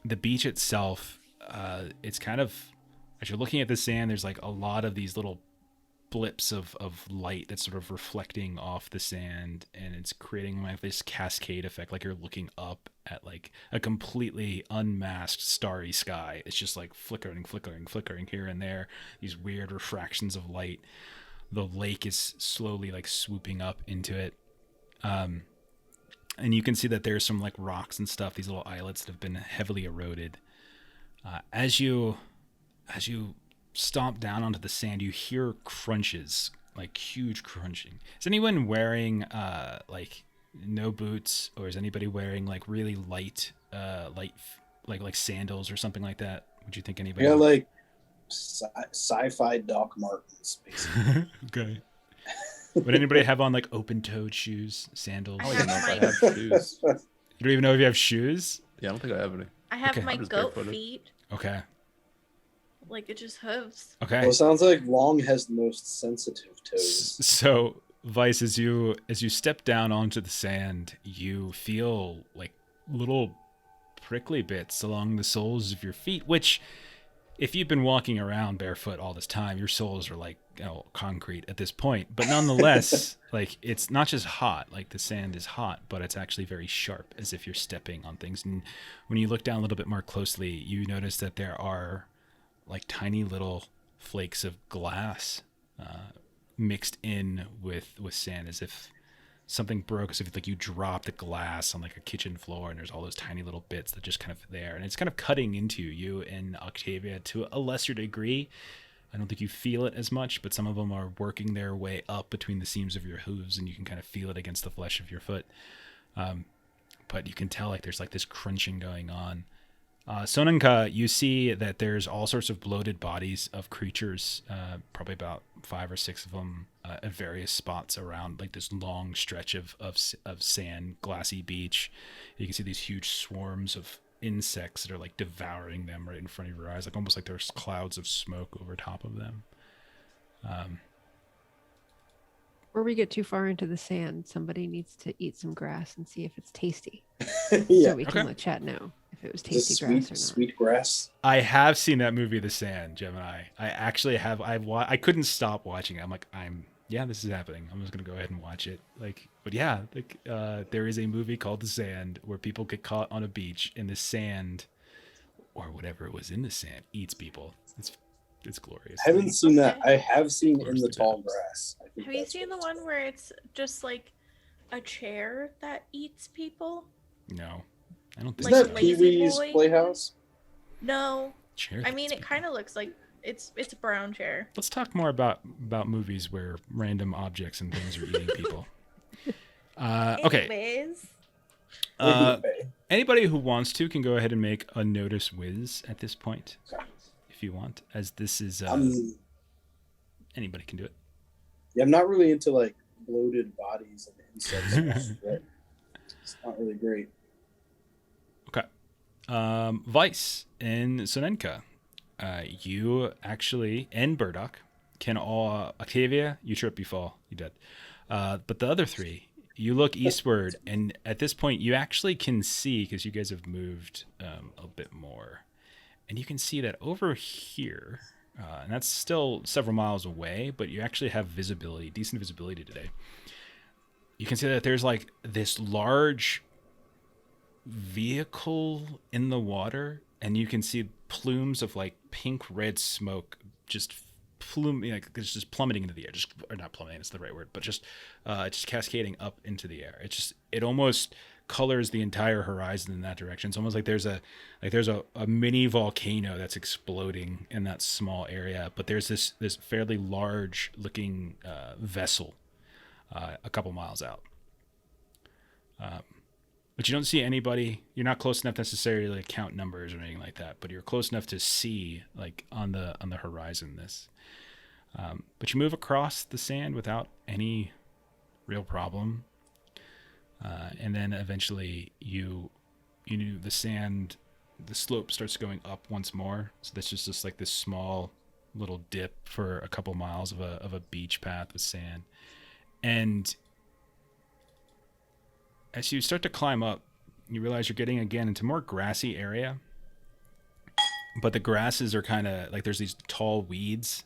the beach itself, it's kind of, as you're looking at the sand, there's like a lot of these little blips of light that's sort of reflecting off the sand, and it's creating like this cascade effect, like you're looking up at like a completely unmasked starry sky. It's just like flickering here and there, these weird refractions of light. The lake is slowly like swooping up into it, and you can see that there's some like rocks and stuff, these little islets that have been heavily eroded. As you stomp down onto the sand, you hear crunches, like huge crunching. Is anyone wearing like no boots, or is anybody wearing like really light like sandals or something like that? Would you think I anybody got like sci-fi Doc Martens, basically. Okay. Would anybody have on like open-toed shoes, sandals? I I have don't know if my- I have shoes. You don't even know if you have shoes? Yeah, I don't think I have any. I have Okay. my I'm just goat barefooted. feet. Okay. Like it just hooves. Okay. Well, it sounds like Long has the most sensitive toes. So, Vice, as you step down onto the sand, you feel like little prickly bits along the soles of your feet, which, if you've been walking around barefoot all this time, your soles are like concrete at this point. But nonetheless, like it's not just hot, like the sand is hot, but it's actually very sharp, as if you're stepping on things. And when you look down a little bit more closely, you notice that there are like tiny little flakes of glass mixed in with sand, as if something broke, as if like you dropped a glass on like a kitchen floor, and there's all those tiny little bits that just kind of there, and it's kind of cutting into you and Octavia to a lesser degree. I don't think you feel it as much, but some of them are working their way up between the seams of your hooves, and you can kind of feel it against the flesh of your foot. But you can tell like there's like this crunching going on. Sonenka, you see that there's all sorts of bloated bodies of creatures, probably about 5 or 6 of them at various spots around like this long stretch of sand, glassy beach. You can see these huge swarms of insects that are like devouring them right in front of your eyes, like almost like there's clouds of smoke over top of them. before we get too far into the sand, somebody needs to eat some grass and see if it's tasty. Yeah. So we can Okay. let chat know if it was Is tasty it grass sweet, or not. sweet grass? I have seen that movie, The Sand, Gemini. I actually have. I couldn't stop watching it. I'm like, yeah, this is happening. I'm just gonna go ahead and watch it. Like, but yeah, like there is a movie called The Sand where people get caught on a beach and the sand, or whatever it was in the sand, eats people. It's glorious. I haven't seen that. I have seen Of In course the they Tall do. Grass. I think Have you that's seen the what it's one where it's just like a chair that eats people? No, I don't think Isn't Like so. that Pee Lazy Wee's Boy? Playhouse? No. Chair I that mean, eats it kind of looks like it's a brown chair. Let's talk more about movies where random objects and things are eating people. Okay. Anyways, Anyway. Anybody who wants to can go ahead and make a notice whiz at this point, if you want, as this is anybody can do it. Yeah, I'm not really into like bloated bodies and insects. But it's not really great. Okay. Vice and Sonenka, you actually, and Burdock, can all, Octavia, you trip, you fall, you dead. But the other three, you look eastward, and at this point, you actually can see, because you guys have moved a bit more, and you can see that over here, and that's still several miles away, but you actually have visibility, decent visibility today. You can see that there's like this large vehicle in the water, and you can see plumes of like pink red smoke just it's just plummeting into the air, just, or not plummeting, it's the right word, but just cascading up into the air. It almost colors the entire horizon in that direction. It's almost like there's a mini volcano that's exploding in that small area, but there's this fairly large looking vessel a couple miles out. But you don't see anybody. You're not close enough necessarily to count numbers or anything like that, but you're close enough to see like on the horizon this. But you move across the sand without any real problem. And then eventually the slope starts going up once more. So that's just like this small little dip for a couple miles of a beach path with sand. And as you start to climb up, you realize you're getting again into more grassy area. But the grasses are kind of like there's these tall weeds,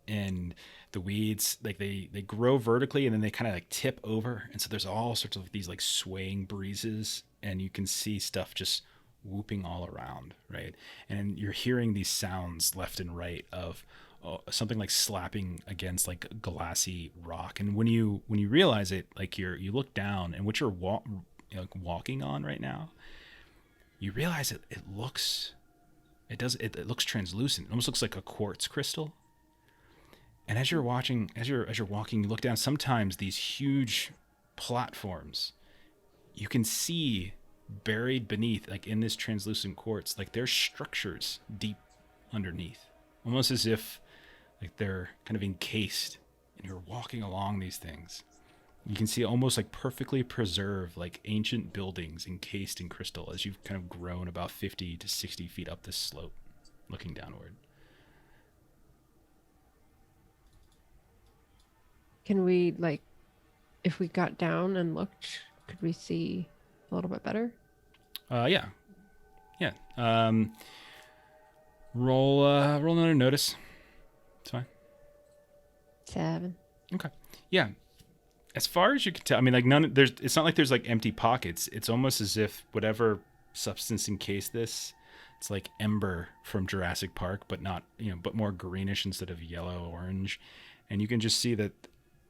and the weeds like they grow vertically and then they kind of like tip over, and so there's all sorts of these like swaying breezes, and you can see stuff just whooping all around, right? And you're hearing these sounds left and right of something like slapping against like glassy rock. And when you realize it, like you look down, and what you're walking on right now, you realize it looks translucent. It almost looks like a quartz crystal. And as you're walking, you look down. Sometimes these huge platforms, you can see buried beneath, like in this translucent quartz, like there's structures deep underneath, almost as if like they're kind of encased, and you're walking along these things. You can see almost like perfectly preserved, like ancient buildings encased in crystal as you've kind of grown about 50 to 60 feet up this slope, looking downward. Can we, like, if we got down and looked, could we see a little bit better? Yeah. Roll another notice. It's fine. 7. Okay. Yeah. As far as you can tell, I mean, like it's not like there's like empty pockets. It's almost as if whatever substance encased this, it's like ember from Jurassic Park, but not, but more greenish instead of yellow orange. And you can just see that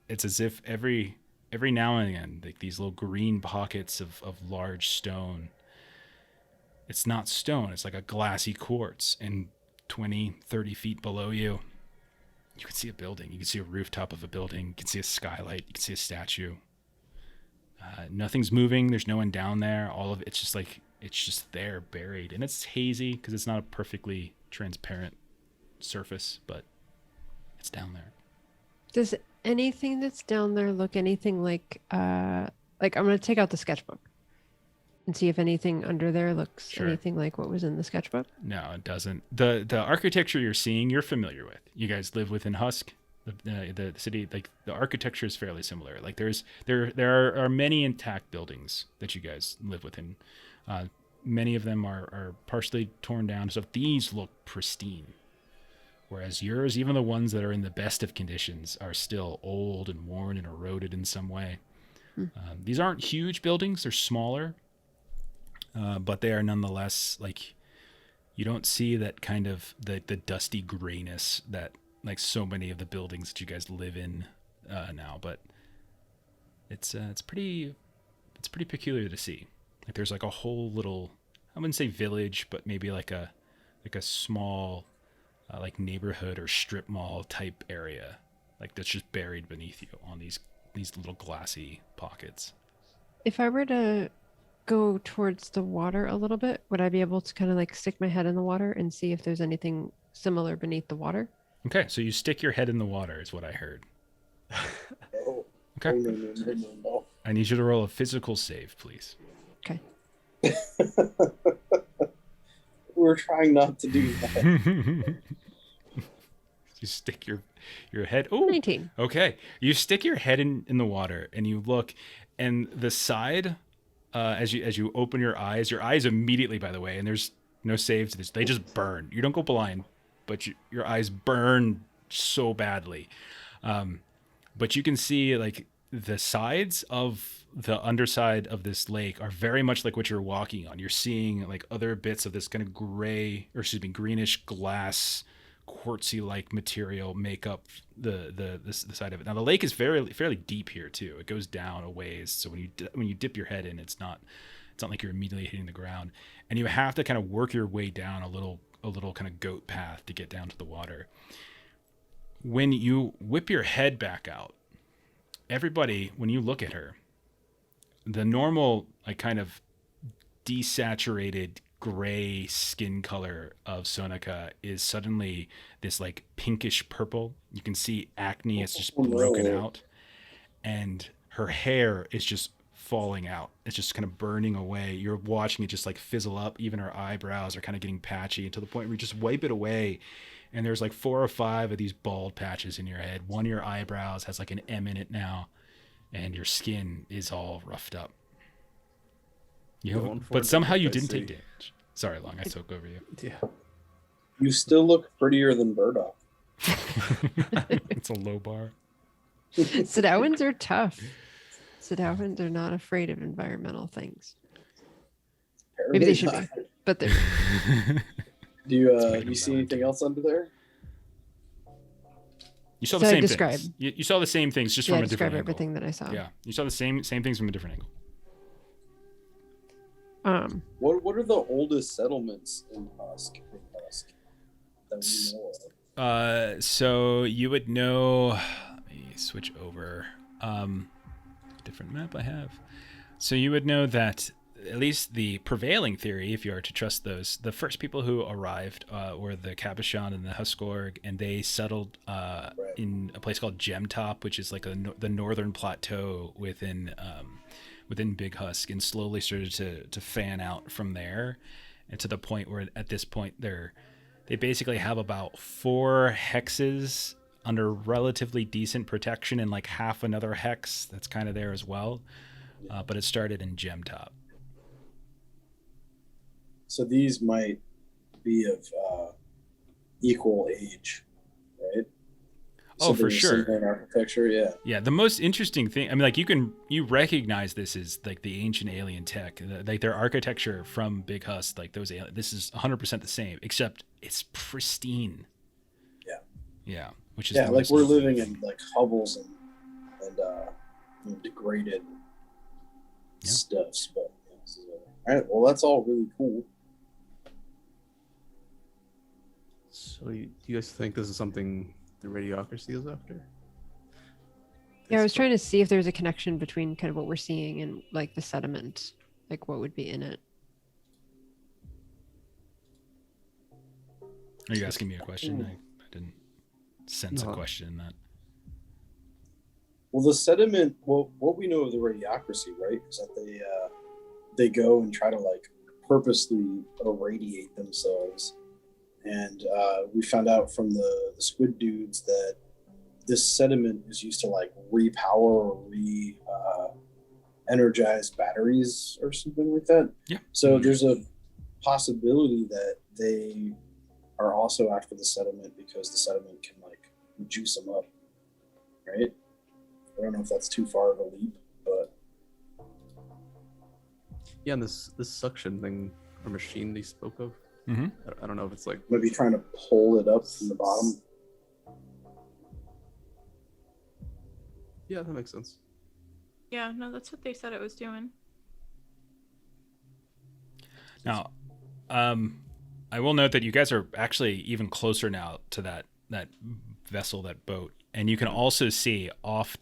it's as if every now and again, like these little green pockets of large stone. It's not stone. It's like a glassy quartz. And 20, 30 feet below you, you can see a building. You can see a rooftop of a building. You can see a skylight. You can see a statue. Nothing's moving. There's no one down there. All of it's just there, buried. And it's hazy because it's not a perfectly transparent surface, but it's down there. Does anything that's down there look anything like I'm going to take out the sketchbook and see if anything under there looks anything like what was in the sketchbook? No, it doesn't. The architecture you're seeing, you're familiar with. You guys live within Husk? The city, like the architecture is fairly similar. Like there are many intact buildings that you guys live within. Many of them are partially torn down, so these look pristine. Whereas yours, even the ones that are in the best of conditions, are still old and worn and eroded in some way. These aren't huge buildings; they're smaller, but they are nonetheless like you don't see that kind of the dusty grayness that like so many of the buildings that you guys live in now. But it's pretty peculiar to see. Like there's like a whole little, I wouldn't say village, but maybe like a small like neighborhood or strip mall type area, like that's just buried beneath you on these little glassy pockets. If I were to go towards the water a little bit, would I be able to kind of like stick my head in the water and see if there's anything similar beneath the water? Okay, so you stick your head in the water is what I heard. Oh, Okay. no. I need you to roll a physical save, please. Okay. We're trying not to do that. You stick your head. Oh, 19. okay. You stick your head in the water and you look, and the side, as you open your eyes immediately, by the way, and there's no save to this. They just burn. You don't go blind, but your eyes burn so badly. But you can see like the sides of the underside of this lake are very much like what you're walking on. You're seeing like other bits of this kind of greenish glass, quartzy like material make up the side of it. Now the lake is fairly deep here too. It goes down a ways, so when you dip your head in, it's not like you're immediately hitting the ground, and you have to kind of work your way down a little kind of goat path to get down to the water. When you whip your head back out, everybody, when you look at her, the normal like kind of desaturated gray skin color of Sonika is suddenly this like pinkish purple. You can see acne has just broken out, and her hair is just falling out. It's just kind of burning away. You're watching it just like fizzle up. Even her eyebrows are kind of getting patchy to the point where you just wipe it away, and there's like 4 or 5 of these bald patches in your head. One of your eyebrows has like an M in it now, and your skin is all roughed up. But somehow you didn't take damage. Sorry, Long, I spoke over you. Yeah. You still look prettier than Burdock. It's a low bar. Sedowans are tough. Sedowans are not afraid of environmental things. Maybe they should be, but they're. Do you see anything else under there? You saw the same things. You saw the same things just from a different angle. Everything that I saw. Yeah, you saw the same things from a different angle. What are the oldest settlements in Husk that we know of? So you would know. Let me switch over. Different map I have. So you would know that at least the prevailing theory, if you are to trust those, the first people who arrived were the Cabochon and the Huskorg, and they settled in a place called Gemtop, which is like the northern plateau within Big Husk, and slowly started to fan out from there, and to the point where at this point they basically have about 4 hexes under relatively decent protection, and like half another hex that's kind of there as well. But it started in Gemtop. So these might be of equal age, right? Oh, for sure. Similar in architecture, yeah. Yeah, the most interesting thing, I mean, like you recognize this as like the ancient alien tech, like their architecture from Big Husk, like those this is 100% the same, except it's pristine. Yeah. Yeah, which is like we're living in like hovels and degraded stuffs, but all right. Well, that's all really cool. So, do you guys think this is something the Radiocracy is after? Yeah, I was trying to see if there's a connection between kind of what we're seeing and like the sediment, like what would be in it. Are you asking me a question? I didn't sense a question in that. Well, the sediment. Well, what we know of the Radiocracy, right, is that they go and try to like purposely irradiate themselves. And we found out from the squid dudes that this sediment is used to like repower or energize batteries or something like that. Yeah. So there's a possibility that they are also after the sediment because the sediment can like juice them up, right? I don't know if that's too far of a leap, but Yeah, and this suction thing or machine they spoke of. Mm-hmm. I don't know if it's like maybe trying to pull it up from the bottom. yeah, that makes sense. Yeah, no, that's what they said it was doing. Now, I will note that you guys are actually even closer now to that vessel, that boat, and you can also see off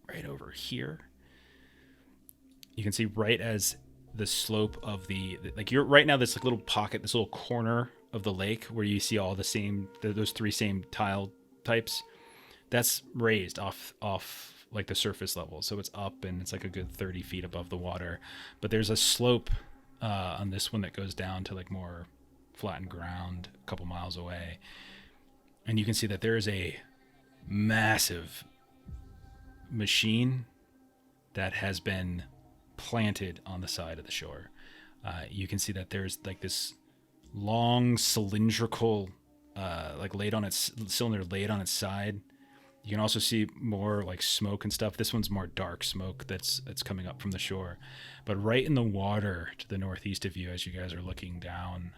right over here. You can see right as the slope of like you're right now, this like little pocket, this little corner of the lake where you see all the same those three same tile types. That's raised off like the surface level, so it's up and it's like a good 30 feet above the water. But there's a slope on this one that goes down to like more flattened ground a couple miles away, and you can see that there is a massive machine that has been planted on the side of the shore. You can see that there's like this long cylindrical like cylinder laid on its side. You can also see more like smoke and stuff. This one's more dark smoke that's coming up from the shore. But right in the water to the northeast of you, as you guys are looking down,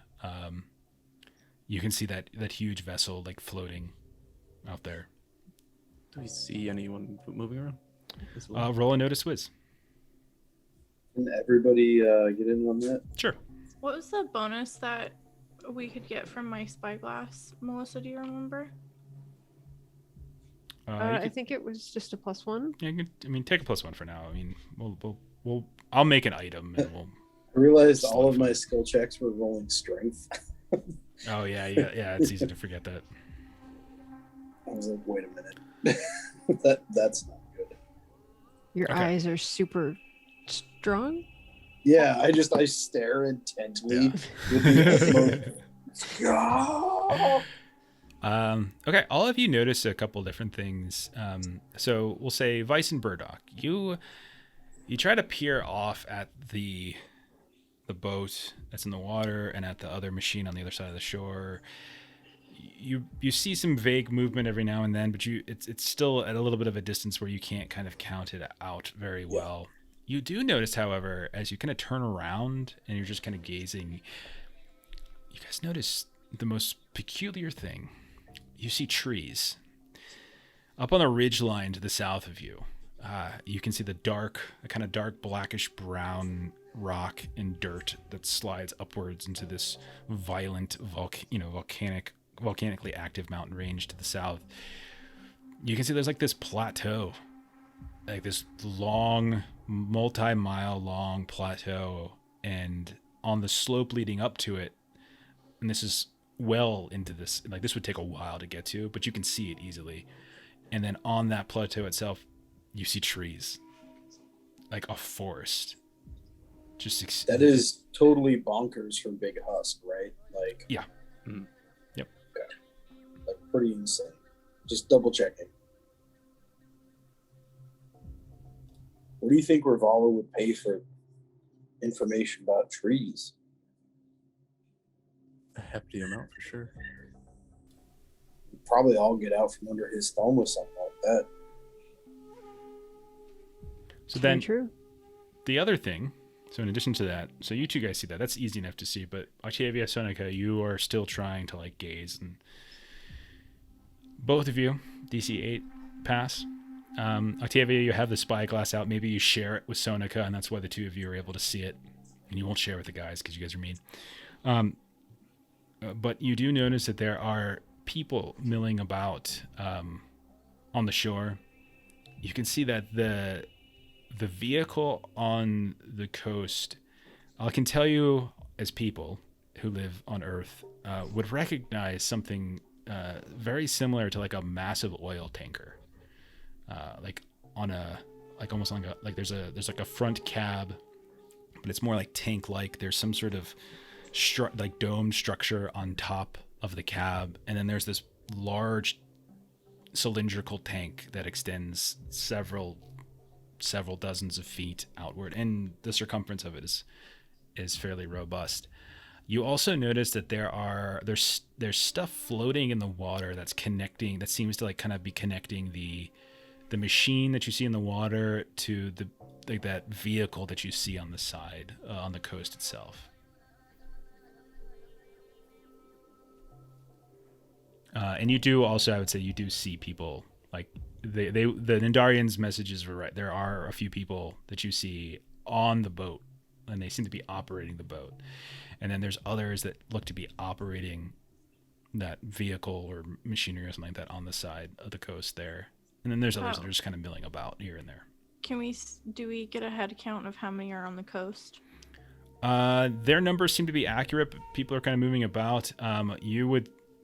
you can see that huge vessel like floating out there. Do we see anyone moving around? Roll a notice whiz. Can everybody get in on that? Sure. What was the bonus that we could get from my spyglass, Melissa? Do you remember? I think it was just a +1. Yeah, take a +1 for now. I mean, I'll make an item and we'll. I realized all of my skill checks were rolling strength. Oh yeah. It's easy to forget that. I was like, wait a minute, that's not good. Your Okay. eyes are super strong. Yeah, I stare intently with the utmost. Okay, all of you notice a couple different things. So we'll say Vice and Burdock. You try to peer off at the boat that's in the water and at the other machine on the other side of the shore. You see some vague movement every now and then, but it's still at a little bit of a distance where you can't kind of count it out very well. You do notice, however, as you kind of turn around and you're just kind of gazing, you guys notice the most peculiar thing. You see trees. Up on the ridge line to the south of you, you can see the kind of dark blackish brown rock and dirt that slides upwards into this violent, volcanically active mountain range to the south. You can see there's like this plateau, like this long, multi-mile long plateau, and on the slope leading up to it, and this is well into this, like this would take a while to get to, but you can see it easily. And then on that plateau itself, you see trees, like a forest. That is totally bonkers for Big Husk, right? Like, yeah. Mm-hmm. Yep. Okay. Like pretty insane. Just double checking. What do you think Revolver would pay for information about trees? A hefty amount for sure. We'd probably all get out from under his thumb with something like that. So then, true. The other thing, so in addition to that, so you two guys see that. That's easy enough to see, but Octavia, Sonica, you are still trying to like gaze, and both of you, DC 8 pass. Octavia, you have the spyglass out. Maybe you share it with Sonica, and that's why the two of you are able to see it. And you won't share with the guys because you guys are mean. But you do notice that there are people milling about on the shore. You can see that the vehicle on the coast, I can tell you as people who live on Earth, would recognize something very similar to like a massive oil tanker. Like on a, like almost on a, like there's like a front cab, but it's more like tank-like. There's some sort of like domed structure on top of the cab, and then there's this large cylindrical tank that extends several dozens of feet outward, and the circumference of it is fairly robust. You also notice that there's stuff floating in the water that seems to like kind of be connecting the machine that you see in the water to the like that vehicle that you see on the side on the coast itself. And you do also, I would say, you do see people like the Nindarians' messages were right. There are a few people that you see on the boat, and they seem to be operating the boat. And then there's others that look to be operating that vehicle or machinery or something like that on the side of the coast there. And then there's others that are just kind of milling about here and there. Do we get a head count of how many are on the coast? Their numbers seem to be accurate, but people are kind of moving about.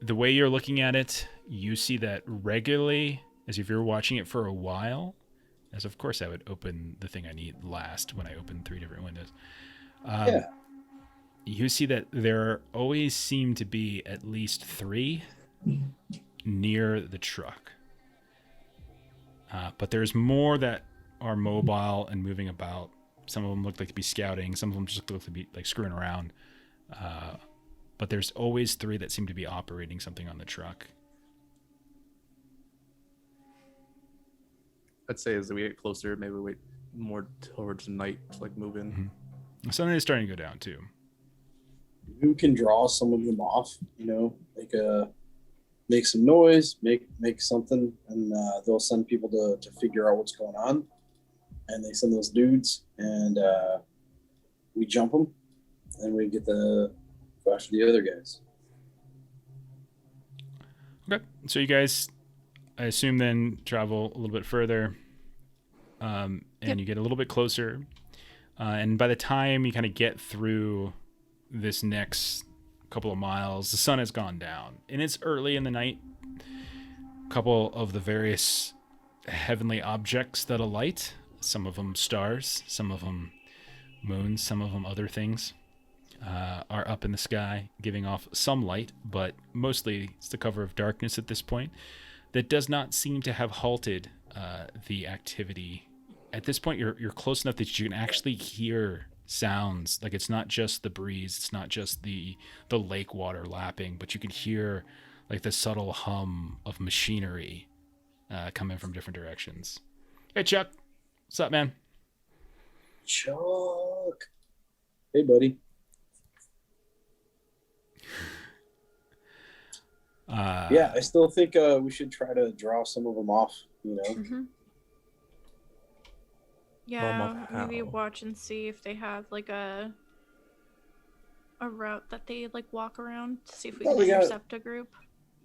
The way you're looking at it, you see that regularly, as if you're watching it for a while, as of course I would open the thing I need last when I open 3 different windows. Yeah. You see that there always seem to be at least 3 near the truck. But there's more that are mobile and moving about. Some of them look like to be scouting. Some of them just look to be like screwing around. But there's always 3 that seem to be operating something on the truck. I'd say as we get closer, maybe we wait more towards night to like move in. Mm-hmm. The sun is starting to go down too. Who can draw some of them off? Make some noise, make something, and they'll send people to figure out what's going on. And they send those dudes, and we jump them, and we get the go after the other guys. Okay, so you guys, I assume, then travel a little bit further, and you get a little bit closer. And by the time you kind of get through this next couple of miles, the sun has gone down, and it's early in the night. A couple of the various heavenly objects that alight, some of them stars, some of them moons, some of them other things, are up in the sky, giving off some light, but mostly it's the cover of darkness at this point. That does not seem to have halted the activity. At this point, you're close enough that you can actually hear sounds. Like, it's not just the breeze, it's not just the lake water lapping, but you can hear like the subtle hum of machinery coming from different directions. Hey, Chuck. What's up, man? Chuck. Hey, buddy. Yeah, I still think we should try to draw some of them off, Mm-hmm. Yeah, maybe watch and see if they have like a route that they like walk around to see if we can intercept a group.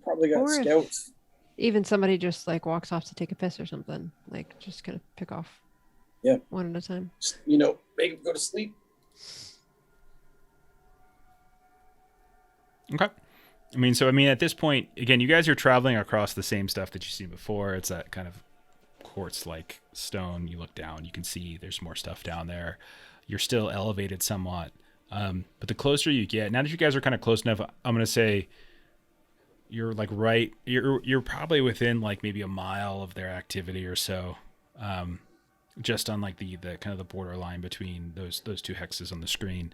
Probably got scouts. Even somebody just like walks off to take a piss or something, like just kind of pick off. Yeah. One at a time. Just, make them go to sleep. Okay. At this point, again, you guys are traveling across the same stuff that you've seen before. It's that kind of quartz-like stone. You look down, you can see there's more stuff down there. You're still elevated somewhat. But the closer you get, now that you guys are kind of close enough, I'm going to say you're like you're probably within like maybe a mile of their activity or so. Just on like the kind of the borderline between those 2 hexes on the screen.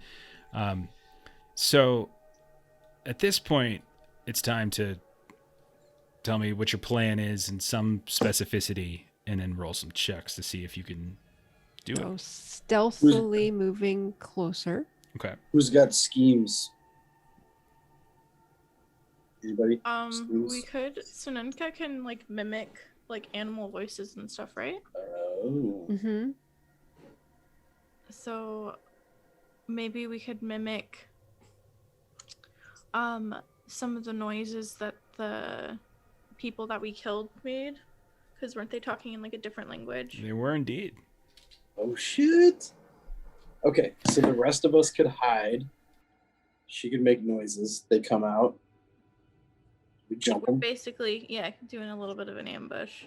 So at this point, it's time to tell me what your plan is in some specificity, and then roll some checks to see if you can do it. Stealthily moving closer. Okay. Who's got schemes? Anybody? We could. Sunenka can like mimic like animal voices and stuff, right? Oh. Mm-hmm. So maybe we could mimic some of the noises that the people that we killed made, because weren't they talking in like a different language? They were indeed. Oh shit. Okay, so the rest of us could hide. She could make noises. They come out. We jump them. Basically, yeah, doing a little bit of an ambush.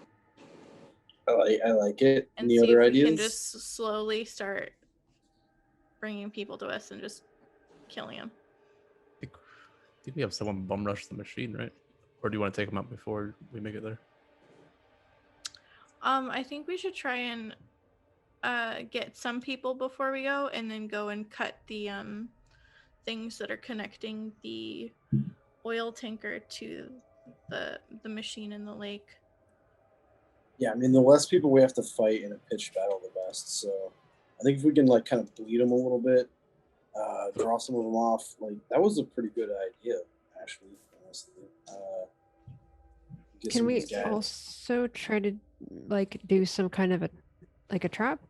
I like it. And Any see other if ideas? we can just slowly start bringing people to us and just killing them. I think we have someone bum rush the machine, right? Or do you want to take them out before we make it there? I think we should try and get some people before we go, and then go and cut the things that are connecting the oil tanker to the machine in the lake. Yeah, I mean, the less people we have to fight in a pitched battle, the best. So I think if we can like kind of bleed them a little bit, draw some of them off, like that was a pretty good idea, actually. Honestly, get Can some of we these guys. also try to like do some kind of a trap?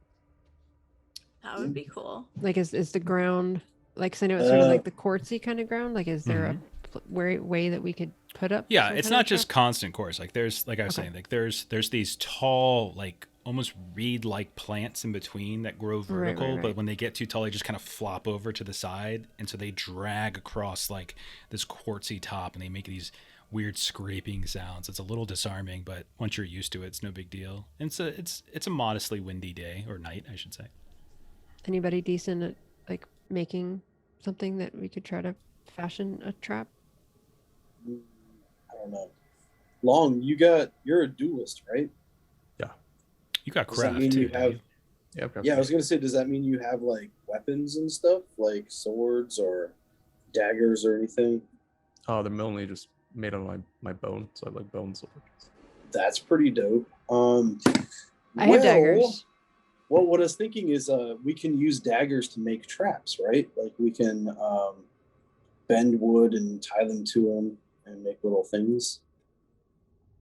That would be cool. Like is the ground like? 'Cause I know it's sort of like Uh, the quartzy kind of ground. Like, is there a way that we could put up? Yeah, some it's kind of not a just trap? constant course. Like there's, like I was Okay. saying, like there's these tall, like almost reed-like plants in between that grow vertical, right. but when they get too tall, they just kind of flop over to the side, and so they drag across like this quartzy top, and they make these weird scraping sounds. It's a little disarming, but once you're used to it, it's no big deal. And it's a modestly windy day or night, I should say. Anybody decent at like making something that we could try to fashion a trap? I don't know. Long, you're a duelist, right? You got Does that craft mean too, you don't have? you? Yeah, I've got Yeah, I some. was gonna say, does that mean you have like weapons and stuff, like swords or daggers or anything? Oh, they're mainly just made out of my bone, so I have like bone swords. That's pretty dope. I have daggers. Well, what I was thinking is, we can use daggers to make traps, right? Like we can bend wood and tie them to them and make little things.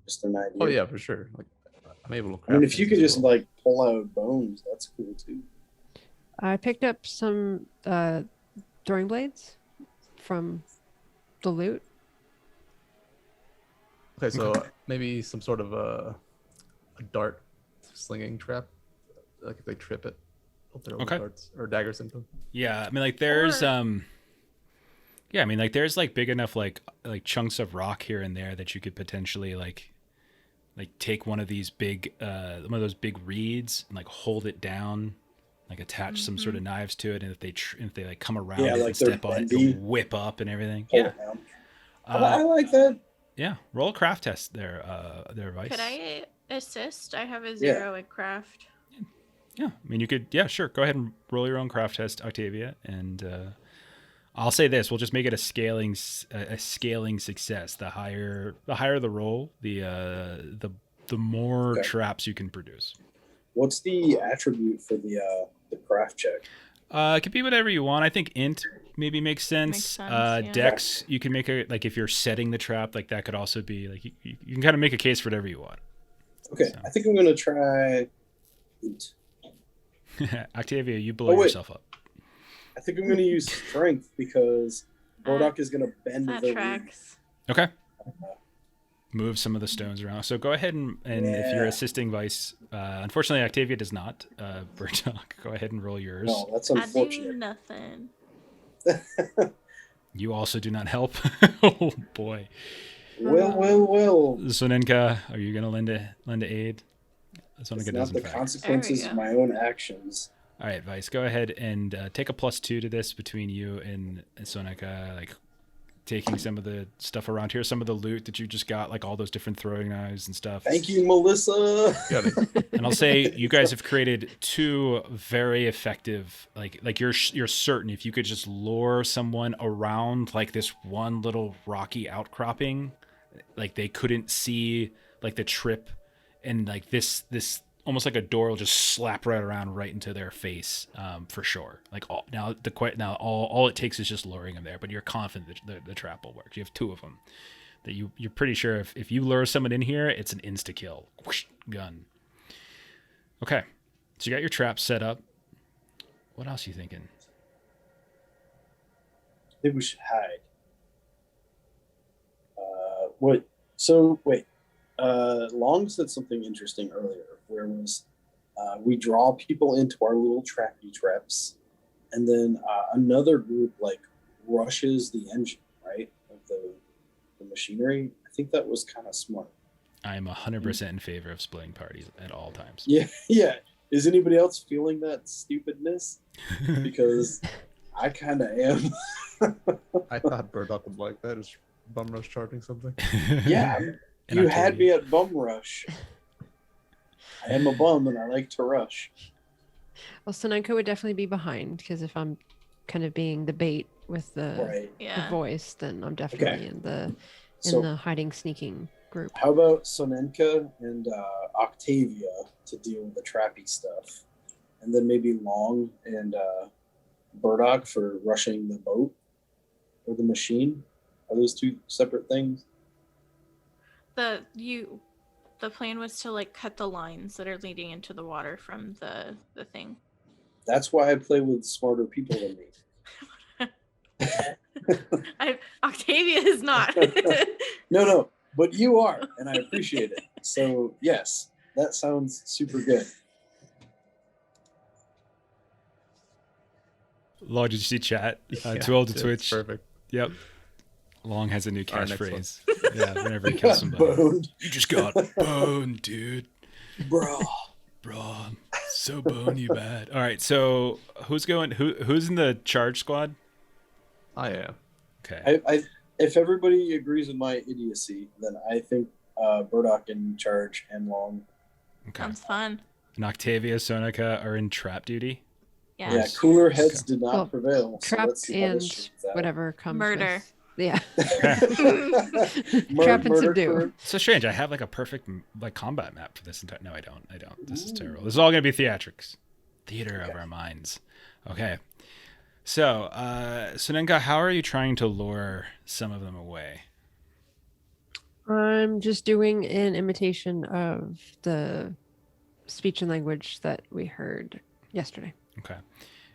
Just an idea. Oh yeah, for sure. Like I'm able to craft. I mean, if you things could as just well. like pull out bones, that's cool too. I picked up some throwing blades from the loot. Okay, so maybe some sort of a dart slinging trap, like if they trip it, if there are Okay. darts or daggers in them. Yeah, I mean, like there's Or- yeah, I mean, like there's like big enough like chunks of rock here and there that you could potentially like take one of these big one of those big reeds and like hold it down, like attach some sort of knives to it, and if they like come around Yeah, it like and they're step on it, bendy. it'll whip up and everything. Pull Yeah, it down. I like that. yeah. Roll a craft test there, Vice. Could I assist? I have a 0 at craft. Yeah, I mean, you could. Yeah, sure. Go ahead and roll your own craft test, Octavia, and I'll say this: we'll just make it a scaling success. The higher the roll, the more Okay. traps you can produce. What's the attribute for the craft check? It could be whatever you want. I think int maybe makes sense. Makes sense, yeah. Dex, you can make a like if you're setting the trap, like that could also be like you can kind of make a case for whatever you want. Okay, So. I think I'm gonna try. Octavia, you blow Oh, wait. yourself up. I think I'm gonna use strength because Murdoch is gonna bend That the tracks. Okay. Move some of the stones around. So go ahead and if you're Yeah. assisting Vice, unfortunately Octavia does not. Burdock, go ahead and roll yours. No, that's I do unfortunate. nothing. You also do not help. Oh boy. Well. Sonenka, are you gonna lend a aid? It's Sonenka not does in the fact. consequences There of we my own actions. All right, Vice, go ahead and take a +2 to this between you and Sonenka, like taking some of the stuff around here, some of the loot that you just got, like all those different throwing knives and stuff. Thank you, Melissa. Got it. And I'll say you guys have created two very effective, like you're certain if you could just lure someone around like this one little rocky outcropping, like they couldn't see like the trip, and like this almost like a door will just slap right into their face, for sure. Like all it takes is just luring them there, but you're confident that the trap will work. You have two of them that you're pretty sure if you lure someone in here, it's an insta kill. Whoosh, gun. Okay, so you got your trap set up. What else are you thinking? I think we should hide. What? So wait. Long said something interesting earlier, where was we draw people into our little trappy traps, and then another group like rushes the engine, right, of the machinery. I think that was kind of smart. I'm 100% in favor of splitting parties at all times. Yeah. Is anybody else feeling that stupidness? Because I kind of am. I thought Burdock would like that. Is bum rush charging something? Yeah, And you had Octavia. me at bum rush. I am a bum and I like to rush. Well, Sonenko would definitely be behind because if I'm kind of being the bait with the Right. Yeah. voice, then I'm definitely in the So hiding sneaking group. how about Sonenka and Octavia to deal with the trappy stuff, and then maybe Long and Burdock for rushing the boat or the machine? Are those two separate things? The plan was to like cut the lines that are leading into the water from the thing. That's why I play with smarter people than me. Octavia is not. No, but you are, and I appreciate it. So yes, that sounds super good. Long, did you see chat? Yeah, Too old to it's Twitch. Perfect. Yep. Long has a new Our next catchphrase. Yeah, whenever he You kills got somebody. boned, You just got boned, dude. bro. Bro, I'm so bony bad. All right, so who's going? Who's in the charge squad? I am. Okay. I if everybody agrees with my idiocy, then I think Burdock in charge and Long. Okay. Sounds fun. And Octavia, Sonica are in trap duty. Yeah. Yeah, cooler heads Okay. did not Well, prevail. So Trap let's see how this and shakes out. whatever comes Murder. with- yeah. Trap and subdue. So strange. I have like a perfect like combat map for this entire. No, I don't. This is terrible. This is all gonna be theatrics, theater of our minds. Okay. So, Sunenka, how are you trying to lure some of them away? I'm just doing an imitation of the speech and language that we heard yesterday. Okay.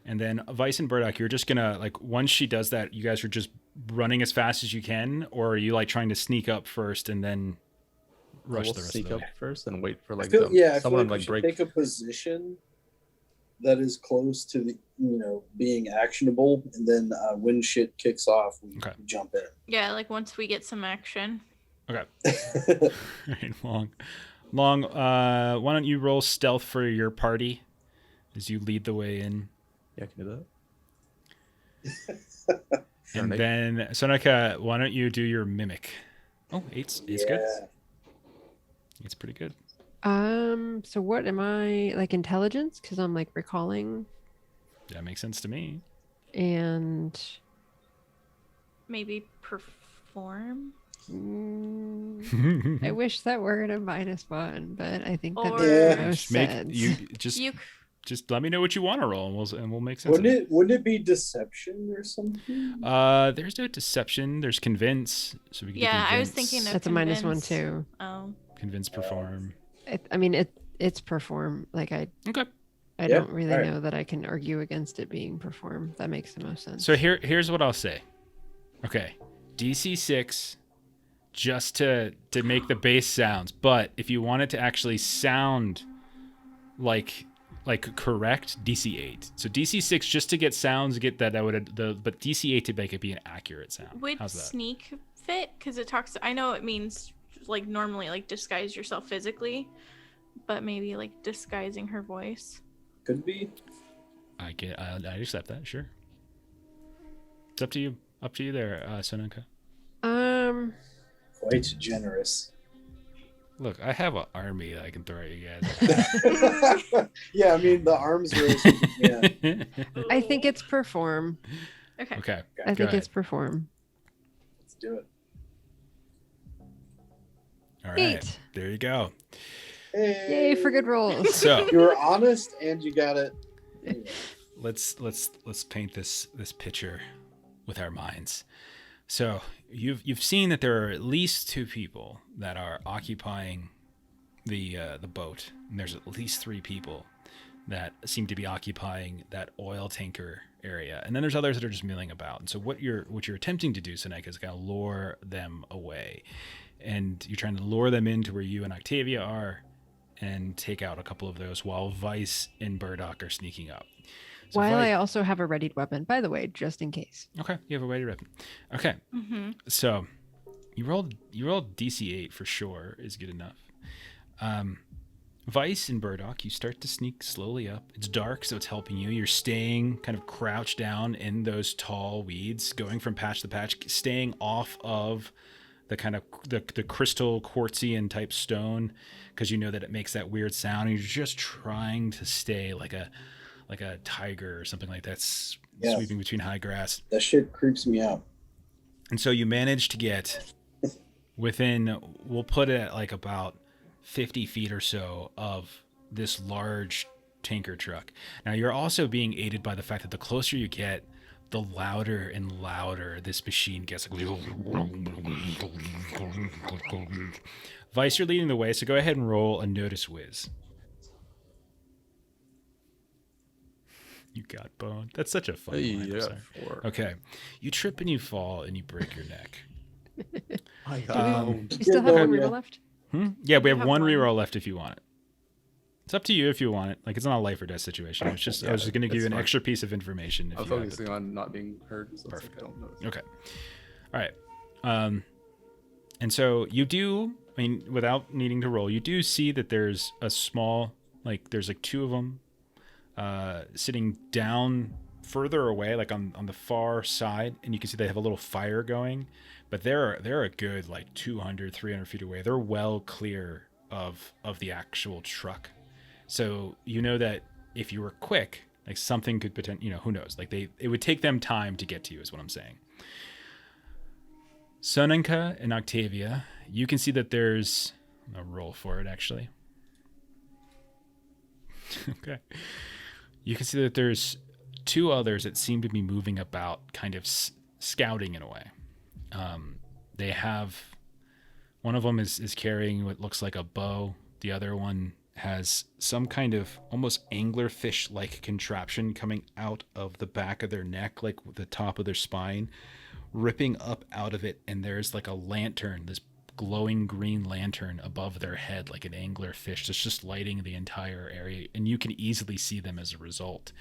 And then Vice and Burdock, you're just gonna like once she does that, you guys are just running as fast as you can, or are you like trying to sneak up first and then rush We'll the rest sneak of the up way? first and wait for like I feel like someone we like should break. take a position that is close to the being actionable, and then when shit kicks off, we Okay. jump in. Yeah, like once we get some action. Okay. All right, Long. Why don't you roll stealth for your party as you lead the way in, Yeah, I can do that. and Alright. then Sonika, why don't you do your mimic? Oh, it's good. It's pretty good. So what am I like intelligence? Because I'm like recalling That makes sense to me. and Maybe perform. I wish that were a -1, but I think that Or- makes Yeah. no Just make sense. you just You just let me know what you want to roll, and we'll make sense. Wouldn't it be deception or something? There's no deception. There's convince. So we can do Yeah, I was convince, thinking of That's a -1 convince. too. Oh, convince, perform. I mean it's perform. Like I Okay. I Yeah, don't really alright. know that I can argue against it being perform. That makes the most sense. So here's what I'll say. Okay, DC 6, just to make the bass sounds. But if you want it to actually sound like correct, DC 8. So DC 6 just to get sounds, get that would but DC 8 to make it be an accurate sound. would How's that? sneak fit? Because it talks. I know it means like normally like disguise yourself physically, but maybe like disguising her voice. Could be. I accept that. Sure. It's up to you. Up to you there, Sonenka. Quite generous. Look, I have an army that I can throw at you guys. Yeah, I mean the arms race. Yeah, I think it's perform. Okay. Okay. I go think ahead. it's perform. let's do it. All right. 8. There you go. Yay for good rolls. So You were honest and you got it. Anyway. let's paint this picture with our minds. So you've seen that there are at least 2 people that are occupying the boat, and there's at least 3 people that seem to be occupying that oil tanker area, and then there's others that are just milling about. And so what you're attempting to do, Seneca, is kind of lure them away, and you're trying to lure them into where you and Octavia are, and take out a couple of those while Vice and Burdock are sneaking up. So While Vi- I also have a readied weapon, by the way, just in case. Okay, you have a way to rip. Okay, Mm-hmm. so you rolled DC 8 for sure is good enough. Vice and Burdock, you start to sneak slowly up. It's dark, so it's helping you. You're staying kind of crouched down in those tall weeds, going from patch to patch, staying off of the kind of the crystal quartzian type stone, because you know that it makes that weird sound, and you're just trying to stay like a tiger or something like that, Yeah. sweeping between high grass. That shit creeps me out. And so you manage to get within, we'll put it at like about 50 feet or so of this large tanker truck. Now you're also being aided by the fact that the closer you get, the louder and louder this machine gets. Vice, you're leading the way, so go ahead and roll a notice whiz. You got boned. That's such a fun line. I'm sorry. 4. Okay. You trip and you fall and you break your neck. I Do got we boned. still have going, one yeah. reroll left? Yeah, we You have have one one. reroll left if you want it. It's up to you if you want it. Like, it's not a life or death situation. It's just I was just going to give you an it's fine. extra piece of information. If I'm you had focusing on not being hurt, so it's Perfect. like I don't notice. Okay. All right. And so you do, I mean, without needing to roll, you do see that there's a small, like, there's like two of them sitting down further away, like on the far side, and you can see they have a little fire going, but they're a good like 200, 300 feet away. They're well clear of the actual truck. So you know that if you were quick, like something could potentially, you know, who knows? Like it would take them time to get to you, is what I'm saying. Sonenka and Octavia, you can see that there's a roll for it actually. Okay. You can see that there's two others that seem to be moving about, kind of scouting in a way. They have, one of them is carrying what looks like a bow. The other one has some kind of almost anglerfish-like contraption coming out of the back of their neck, like the top of their spine, ripping up out of it, and there's like a lantern, this glowing green lantern above their head, like an anglerfish that's just lighting the entire area, and you can easily see them as a result.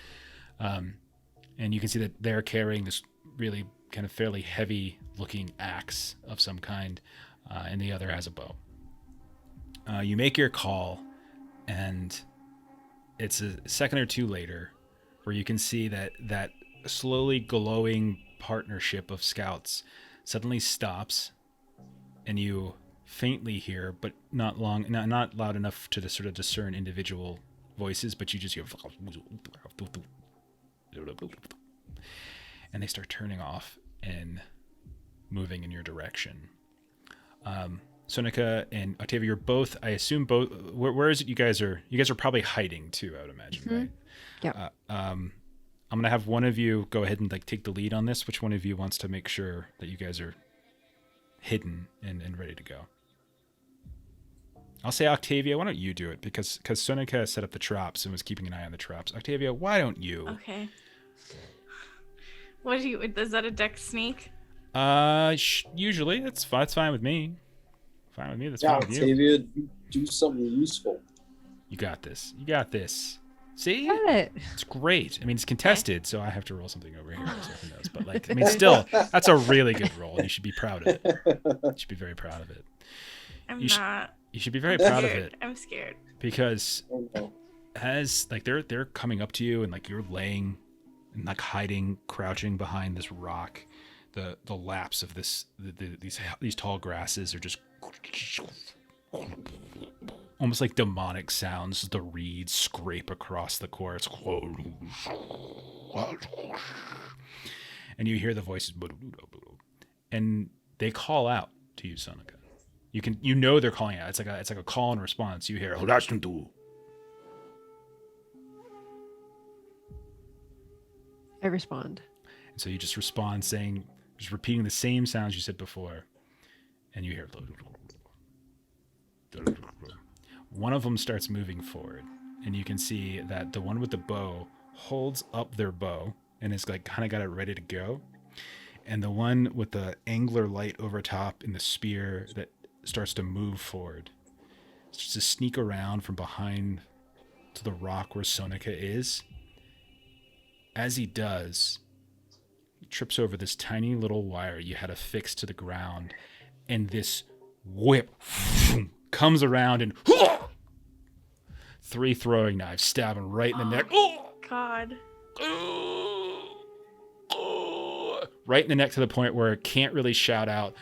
And you can see that they're carrying this really kind of fairly heavy looking axe of some kind, and the other has a bow. You make your call, and it's a second or two later where you can see that slowly glowing partnership of scouts suddenly stops, and you faintly hear, but not loud enough to sort of discern individual voices, but you just hear, and they start turning off and moving in your direction. Sonika and Octavia, you're both, I assume both, where is it you guys are probably hiding too, I would imagine, right? Yeah. I'm going to have one of you go ahead and like take the lead on this. Which one of you wants to make sure that you guys are hidden and ready to go? I'll say Octavia, why don't you do it? Because Sonika set up the traps and was keeping an eye on the traps. Octavia, why don't you? Okay. What do you? Is that a dex sneak? Usually it's fine with me. Fine with me. That's Yeah, fine with you. Octavia, you do something useful. You got this. You got this. See? Got it. It's great. I mean, it's contested, so I have to roll something over here. So who knows? But like, I mean, still, that's a really good roll, and you should be proud of it. You should be very proud of it. I'm You sh- not. You should be very proud of Scared. it I'm scared. because Oh, no. as like they're coming up to you and like you're laying and like hiding, crouching behind this rock, the laps of these tall grasses are just almost like demonic sounds. The reeds scrape across the quartz, and you hear the voices, and they call out to you, Sonika. You know they're calling out. It's like a call and response. You hear I respond. and so you just respond saying, just repeating the same sounds you said before, and you hear one of them starts moving forward, and you can see that the one with the bow holds up their bow and is like kind of got it ready to go, and the one with the angler light over top in the spear that starts to move forward, starts to sneak around from behind to the rock where Sonika is. As he does, he trips over this tiny little wire you had affixed to the ground, and this whip comes around and 3 throwing knives stab him right in the neck. God. Right in the neck to the point where it can't really shout out.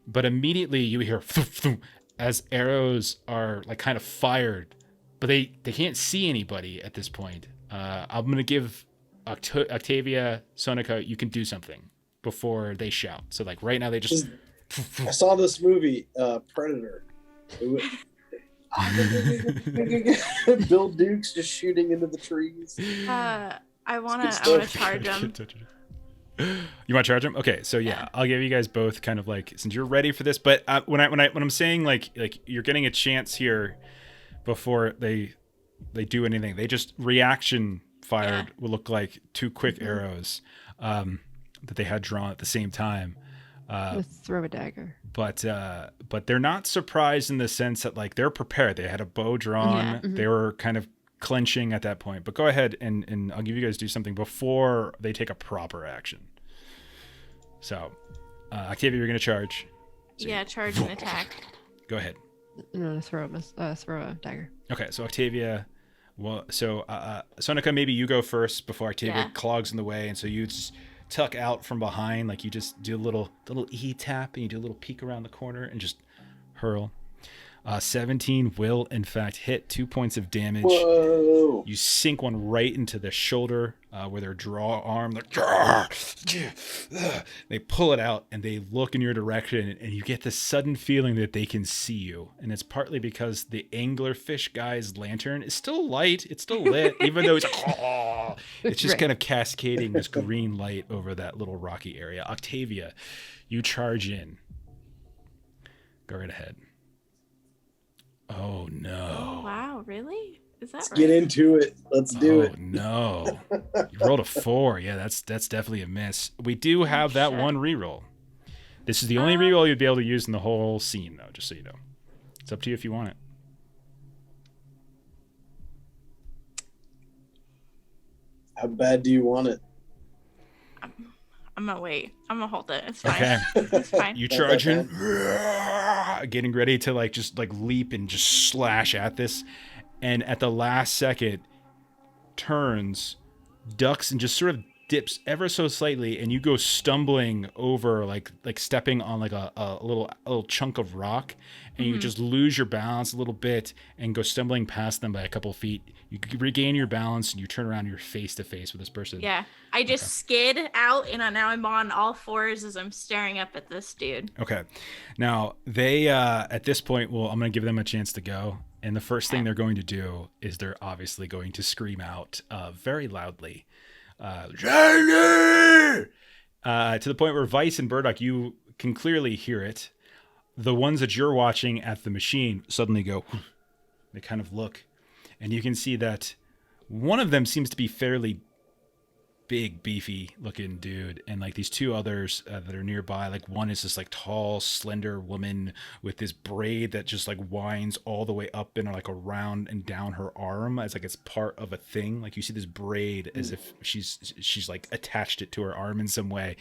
but immediately you hear as arrows are like kind of fired, but they can't see anybody at this point. I'm gonna give Octavia, Sonica, you can do something before they shout. So like right now they just I saw this movie, Predator. Bill Duke's just shooting into the trees. I wanna stuff. charge him. You want to charge him? Okay, so yeah, I'll give you guys both kind of like, since you're ready for this. But when I'm saying like you're getting a chance here before they do anything, they just reaction fired will look like two quick arrows that they had drawn at the same time. With throw a dagger. But they're not surprised in the sense that like they're prepared. They had a bow drawn. They were kind of clenching at that point. But go ahead and I'll give you guys do something before they take a proper action. So, Octavia, you're gonna charge. So charge and attack. Go ahead. No, throw a dagger. Okay, so Octavia. Well, so Sonica, maybe you go first before Octavia clogs in the way, and so you just tuck out from behind, like you just do a little E tap, and you do a little peek around the corner and just hurl. 17 will in fact hit, 2 points of damage. Whoa! You sink one right into the shoulder where their draw arm. They pull it out and they look in your direction, and you get this sudden feeling that they can see you. And it's partly because the anglerfish guy's lantern is still light. It's still lit, even though it's just kind of cascading this green light over that little rocky area. Octavia, you charge in. Go right ahead. Oh no! Oh wow, really? Is that Let's right? get into it. Let's do it. Oh no! You rolled a 4. Yeah, that's definitely a miss. We do have that one reroll. This is the only reroll you'd be able to use in the whole scene, though. Just so you know, it's up to you if you want it. How bad do you want it? I'm gonna wait. I'm gonna hold it. It's fine. Okay. It's fine. You charge in, getting ready to like just like leap and just slash at this, and at the last second, turns, ducks, and just sort of dips ever so slightly, and you go stumbling over like stepping on like a little chunk of rock, and you just lose your balance a little bit and go stumbling past them by a couple feet. You regain your balance and you turn around and you're face to face with this person. Yeah, I just skid out, and now I'm on all fours as I'm staring up at this dude. Okay. Now, they, at this point, well, I'm going to give them a chance to go. And the first thing they're going to do is they're obviously going to scream out very loudly. To the point where Vice and Burdock, you can clearly hear it. The ones that you're watching at the machine suddenly go, they kind of look. And you can see that one of them seems to be fairly big, beefy looking dude, and like these two others that are nearby, like one is this like tall, slender woman with this braid that just like winds all the way up and like around and down her arm as like it's part of a thing. Like you see this braid as if she's like attached it to her arm in some way.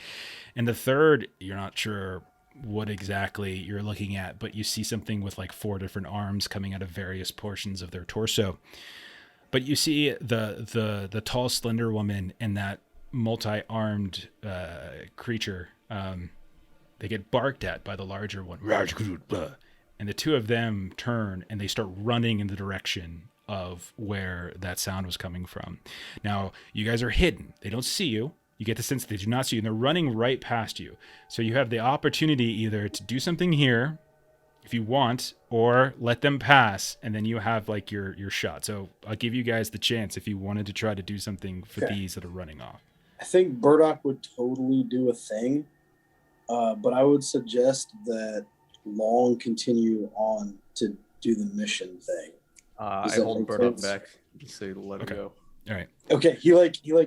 And the third, you're not sure what exactly you're looking at, but you see something with like 4 different arms coming out of various portions of their torso. But you see the tall, slender woman and that multi-armed creature. They get barked at by the larger one. And the two of them turn and they start running in the direction of where that sound was coming from. Now, you guys are hidden. They don't see you. You get the sense that they do not see you. And they're running right past you. So you have the opportunity either to do something here, if you want, or let them pass, and then you have like your shot. So I'll give you guys the chance if you wanted to try to do something for these that are running off. I think Burdock would totally do a thing, but I would suggest that Long continue on to do the mission thing. I hold Burdock back. Just say let it go. All right. Okay, he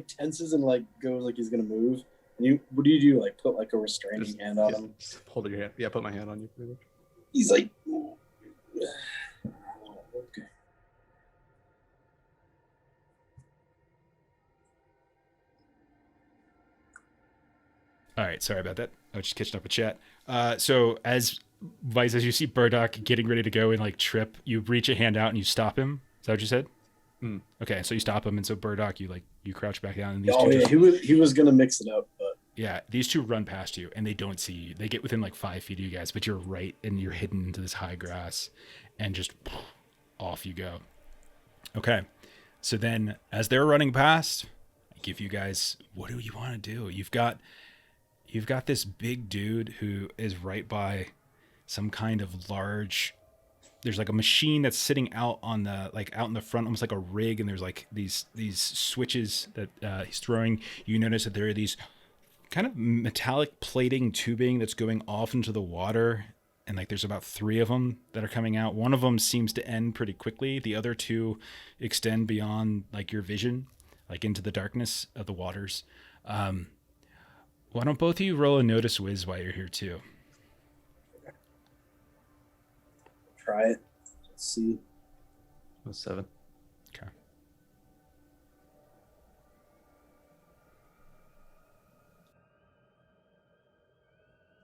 tenses and like goes like he's gonna move. And what do you do? Like put like a restraining hand on him? Just hold your hand. Yeah, put my hand on you. Pretty much. He's like, okay. All right. Sorry about that. I was just catching up with chat. So as Vice, as you see Burdock getting ready to go and like trip, you reach a hand out and you stop him. Is that what you said? Okay, so you stop him, and so Burdock, you crouch back down. And these he was gonna mix it up, but Yeah, these two run past you and they don't see you. They get within like 5 feet of you guys, but you're right and you're hidden into this high grass, and just off you go. Okay, so then as they're running past, I give you guys, what do you want to do? You've got this big dude who is right by some kind of large. There's like a machine that's sitting out on the out in the front, almost like a rig, and there's like these switches that he's throwing. You notice that there are these kind of metallic plating tubing that's going off into the water, and like there's about 3 of them that are coming out. One of them seems to end pretty quickly. The other 2 extend beyond like your vision, like into the darkness of the waters. Why don't both of you roll a notice whiz while you're here too? Try it. Let's see. 7. Okay.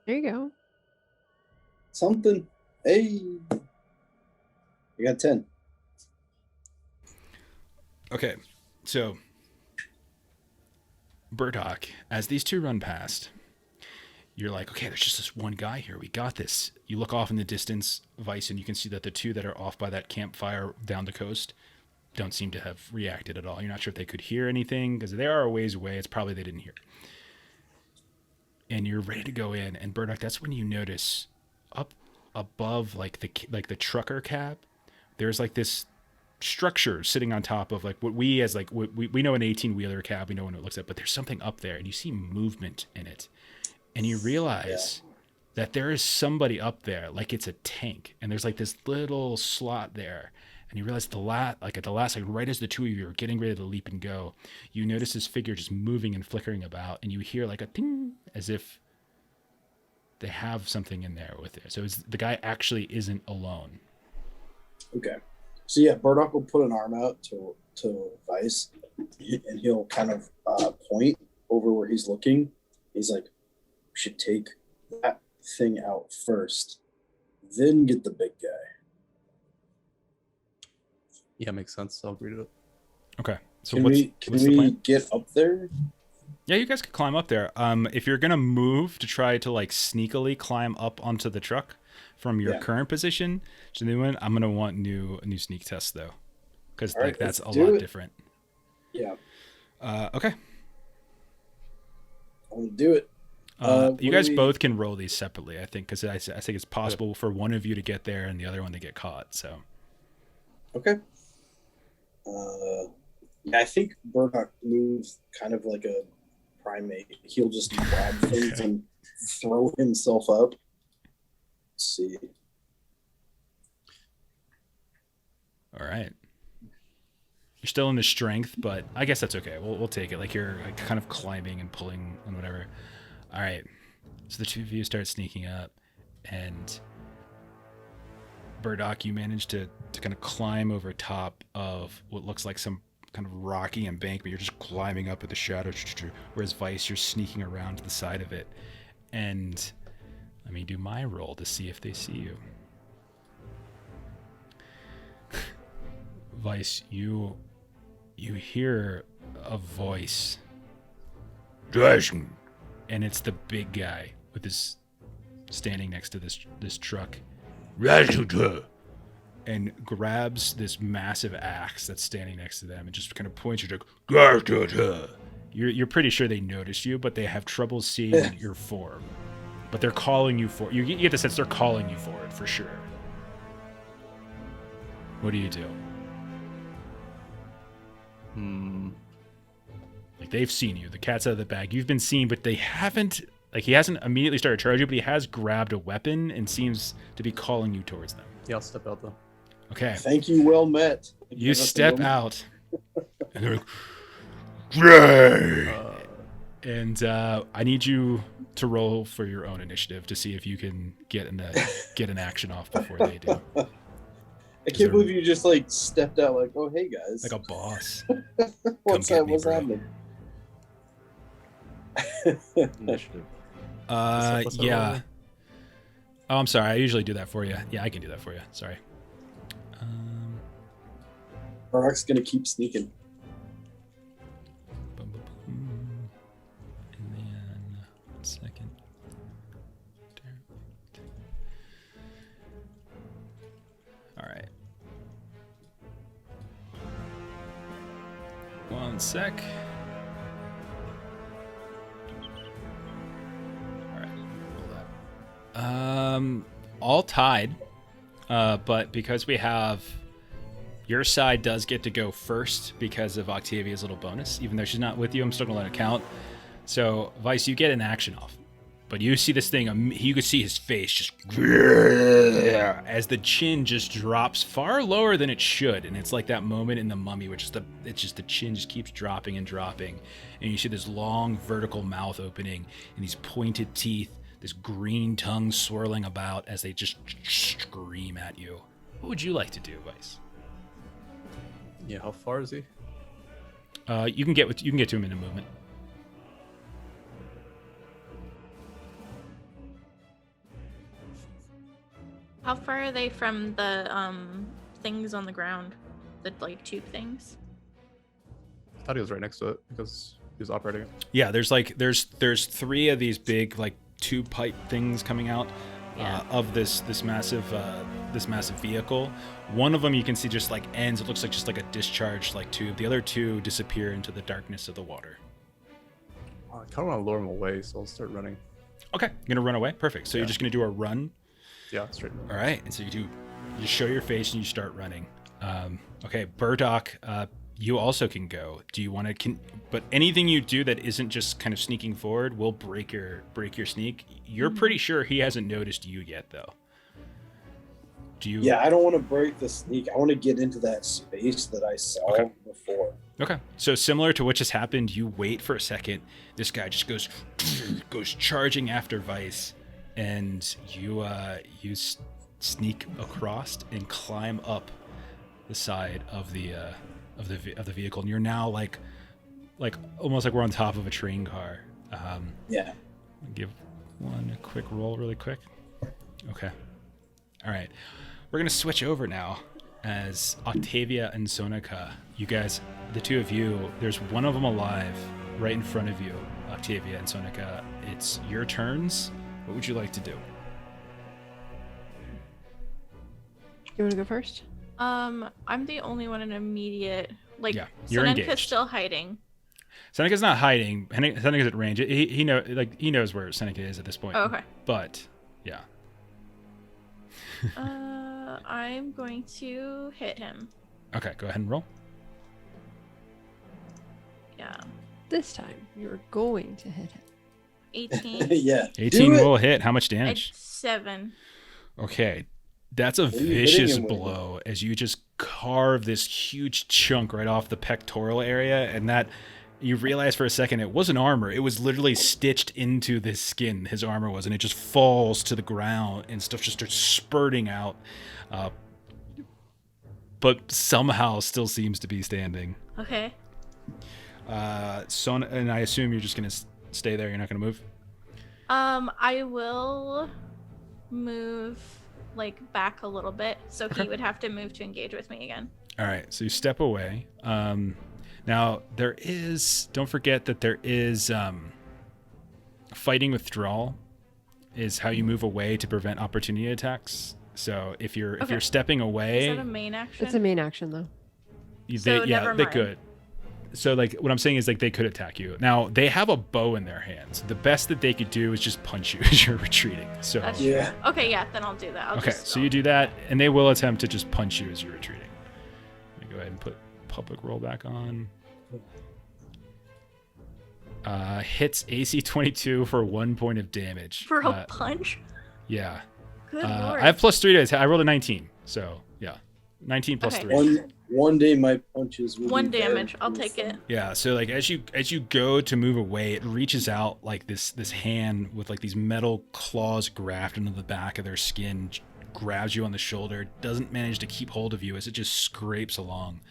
There you go. Something. Hey. I got 10. Okay, so Burdock, as these 2 run past, you're like, okay, there's just this one guy here. We got this. You look off in the distance, Vice, and you can see that the 2 that are off by that campfire down the coast don't seem to have reacted at all. You're not sure if they could hear anything because they are a ways away. It's probably they didn't hear. And you're ready to go in, and Burdock, that's when you notice up above like the trucker cab, there's like this structure sitting on top of like what we as like we know an 18-wheeler cab, we know what it looks like, but there's something up there, and you see movement in it, and you realize that there is somebody up there, like it's a tank, and there's like this little slot there. And you realize at the last, like right as the 2 of you are getting ready to leap and go, you notice this figure just moving and flickering about, and you hear like a ting, as if they have something in there with it. So the guy actually isn't alone. Okay. So yeah, Burdock will put an arm out to Vice, and he'll kind of point over where he's looking. He's like, we should take that thing out first, then get the big guy. Yeah, makes sense. I'll agree to it. Okay. So Can what's we the plan? get up there? Yeah, you guys could climb up there. If you're gonna move to try to like sneakily climb up onto the truck from your current position to the new one, I'm gonna want a new sneak test though, because like Right, that's a do lot it. different. Yeah, Okay. I'll do it. You guys both can roll these separately, I think, because I think it's possible for one of you to get there and the other one to get caught. So. Okay. Yeah, I think Burdock moves kind of like a primate. He'll just grab things and throw himself up. Let's see. All right. You're still in the strength, but I guess that's okay. We'll take it. Like you're like kind of climbing and pulling and whatever. All right. So the 2 of you start sneaking up, and Burdock, you manage to kind of climb over top of what looks like some kind of rocky embankment. You're just climbing up at the shadow, whereas Vice, you're sneaking around to the side of it. And let me do my roll to see if they see you. Vice, you hear a voice, and it's the big guy with his standing next to this truck, and grabs this massive axe that's standing next to them and just kind of points you to. You're pretty sure they noticed you, but they have trouble seeing your form. But they're calling you for. You get the sense they're calling you for it for sure. What do you do? Like they've seen you. The cat's out of the bag. You've been seen, but they haven't. Like he hasn't immediately started charging you, but he has grabbed a weapon and seems to be calling you towards them. Yeah, I'll step out though. Okay. Thank you, well met. You step out, and they're like, and I need you to roll for your own initiative to see if you can get an action off before they do. I can't believe you just like stepped out like, oh hey guys. Like a boss. What's Come get that? me, What's bro. happening? Initiative. What's that Yeah. roll? Oh, I'm sorry. I usually do that for you. Yeah, I can do that for you. Sorry. Burdock's gonna keep sneaking. Boom, boom, boom. And then 1 sec. All right. Hold up. All tied, but because we have your side does get to go first because of Octavia's little bonus, even though she's not with you. I'm still gonna let it count. So Vice, you get an action off, but you see this thing. You could see his face just as the chin just drops far lower than it should, and it's like that moment in The Mummy, which is the chin just keeps dropping and dropping, and you see this long vertical mouth opening and these pointed teeth. This green tongue swirling about as they just scream at you. What would you like to do, Vice? Yeah, how far is he? You can get to him in a movement. How far are they from the things on the ground? The like tube things? I thought he was right next to it because he was operating it. Yeah, there's 3 of these big like tube pipe things coming out of this massive vehicle. One of them you can see just like ends. It looks like just like a discharged like tube. The other 2 disappear into the darkness of the water. I kind of want to lure him away, so I'll start running. Okay, you're gonna run away. Perfect. So you're just gonna do a run. Yeah, straight. All right, and so you show your face and you start running. Okay, Burdock, you also can go. Do you want to? But anything you do that isn't just kind of sneaking forward will break your sneak. You're pretty sure he hasn't noticed you yet, though. Do you? Yeah, I don't want to break the sneak. I want to get into that space that I saw before. Okay, so similar to what just happened, you wait for a second. This guy just goes charging after Vice, and you sneak across and climb up the side of the vehicle, and you're now like almost like we're on top of a train car. Yeah. Give one a quick roll really quick. Okay. All right. We're going to switch over now as Octavia and Sonika. You guys, the 2 of you, there's one of them alive right in front of you, Octavia and Sonika. It's your turns. What would you like to do? You want to go first? I'm the only one in immediate. Like, Yeah, you're Sonenka's engaged. still hiding. Seneka's not hiding. Seneka's at range. He knows where Seneca is at this point. Oh, okay. But yeah. I'm going to hit him. Okay, go ahead and roll. Yeah. This time, you're going to hit him. 18. Yeah. 18 Do it. will hit. How much damage? It's 7. Okay. That's a What are you vicious hitting him with? blow as you just carve this huge chunk right off the pectoral area, and that you realize for a second it wasn't armor. It was literally stitched into this skin, his armor was, and it just falls to the ground and stuff just starts spurting out. But somehow still seems to be standing. Okay. And I assume you're just going to stay there. You're not going to move? I will move like back a little bit, so Okay. he would have to move to engage with me again. All right, so you step away. Now, don't forget that there is fighting withdrawal is how you move away to prevent opportunity attacks. So if you're stepping away, Is that a main action? It's a main action, though. So never they mind. could. So like what I'm saying is like they could attack you. Now they have a bow in their hands. The best that they could do is just punch you as you're retreating. So That's Yeah. Okay, yeah, then I'll do that. okay, so you do that, and they will attempt to just punch you as you're retreating. Let me go ahead and put public roll back on. Hits AC 22 for 1 point of damage. For a punch? Yeah. Good lord. I have +3 to attack. I rolled a 19, so yeah, 19 plus Okay. 3. One day my punches will 1 be damage. very I'll take it. Yeah, so like as you go to move away, it reaches out like this hand with like these metal claws grafted into the back of their skin, grabs you on the shoulder, doesn't manage to keep hold of you as it just scrapes along.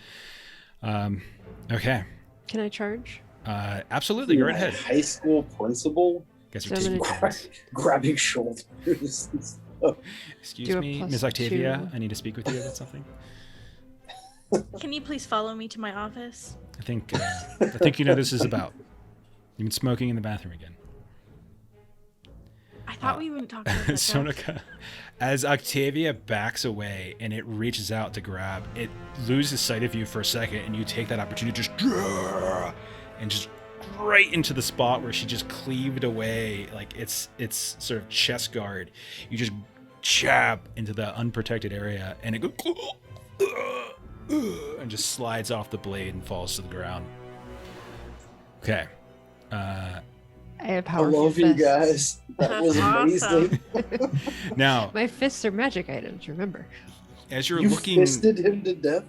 Okay. Can I charge? Absolutely, go right ahead. High school principal Guess So you're I'm taking gonna- turns. grabbing shoulders. and stuff. Excuse Do a me, plus Ms. Octavia, 2. I need to speak with you about something. Can you please follow me to my office? I think you know what this is about. You've been smoking in the bathroom again. I thought we wouldn't talk about that. Jeff. Sonica, as Octavia backs away and it reaches out to grab, it loses sight of you for a second, and you take that opportunity just right into the spot where she just cleaved away, like it's sort of chest guard. You just jab into the unprotected area, and it goes and just slides off the blade and falls to the ground. Okay. I have I powerful love you fists. guys. That That's was amazing. Now, My fists are magic items, remember? as you're You looking, fisted him to death.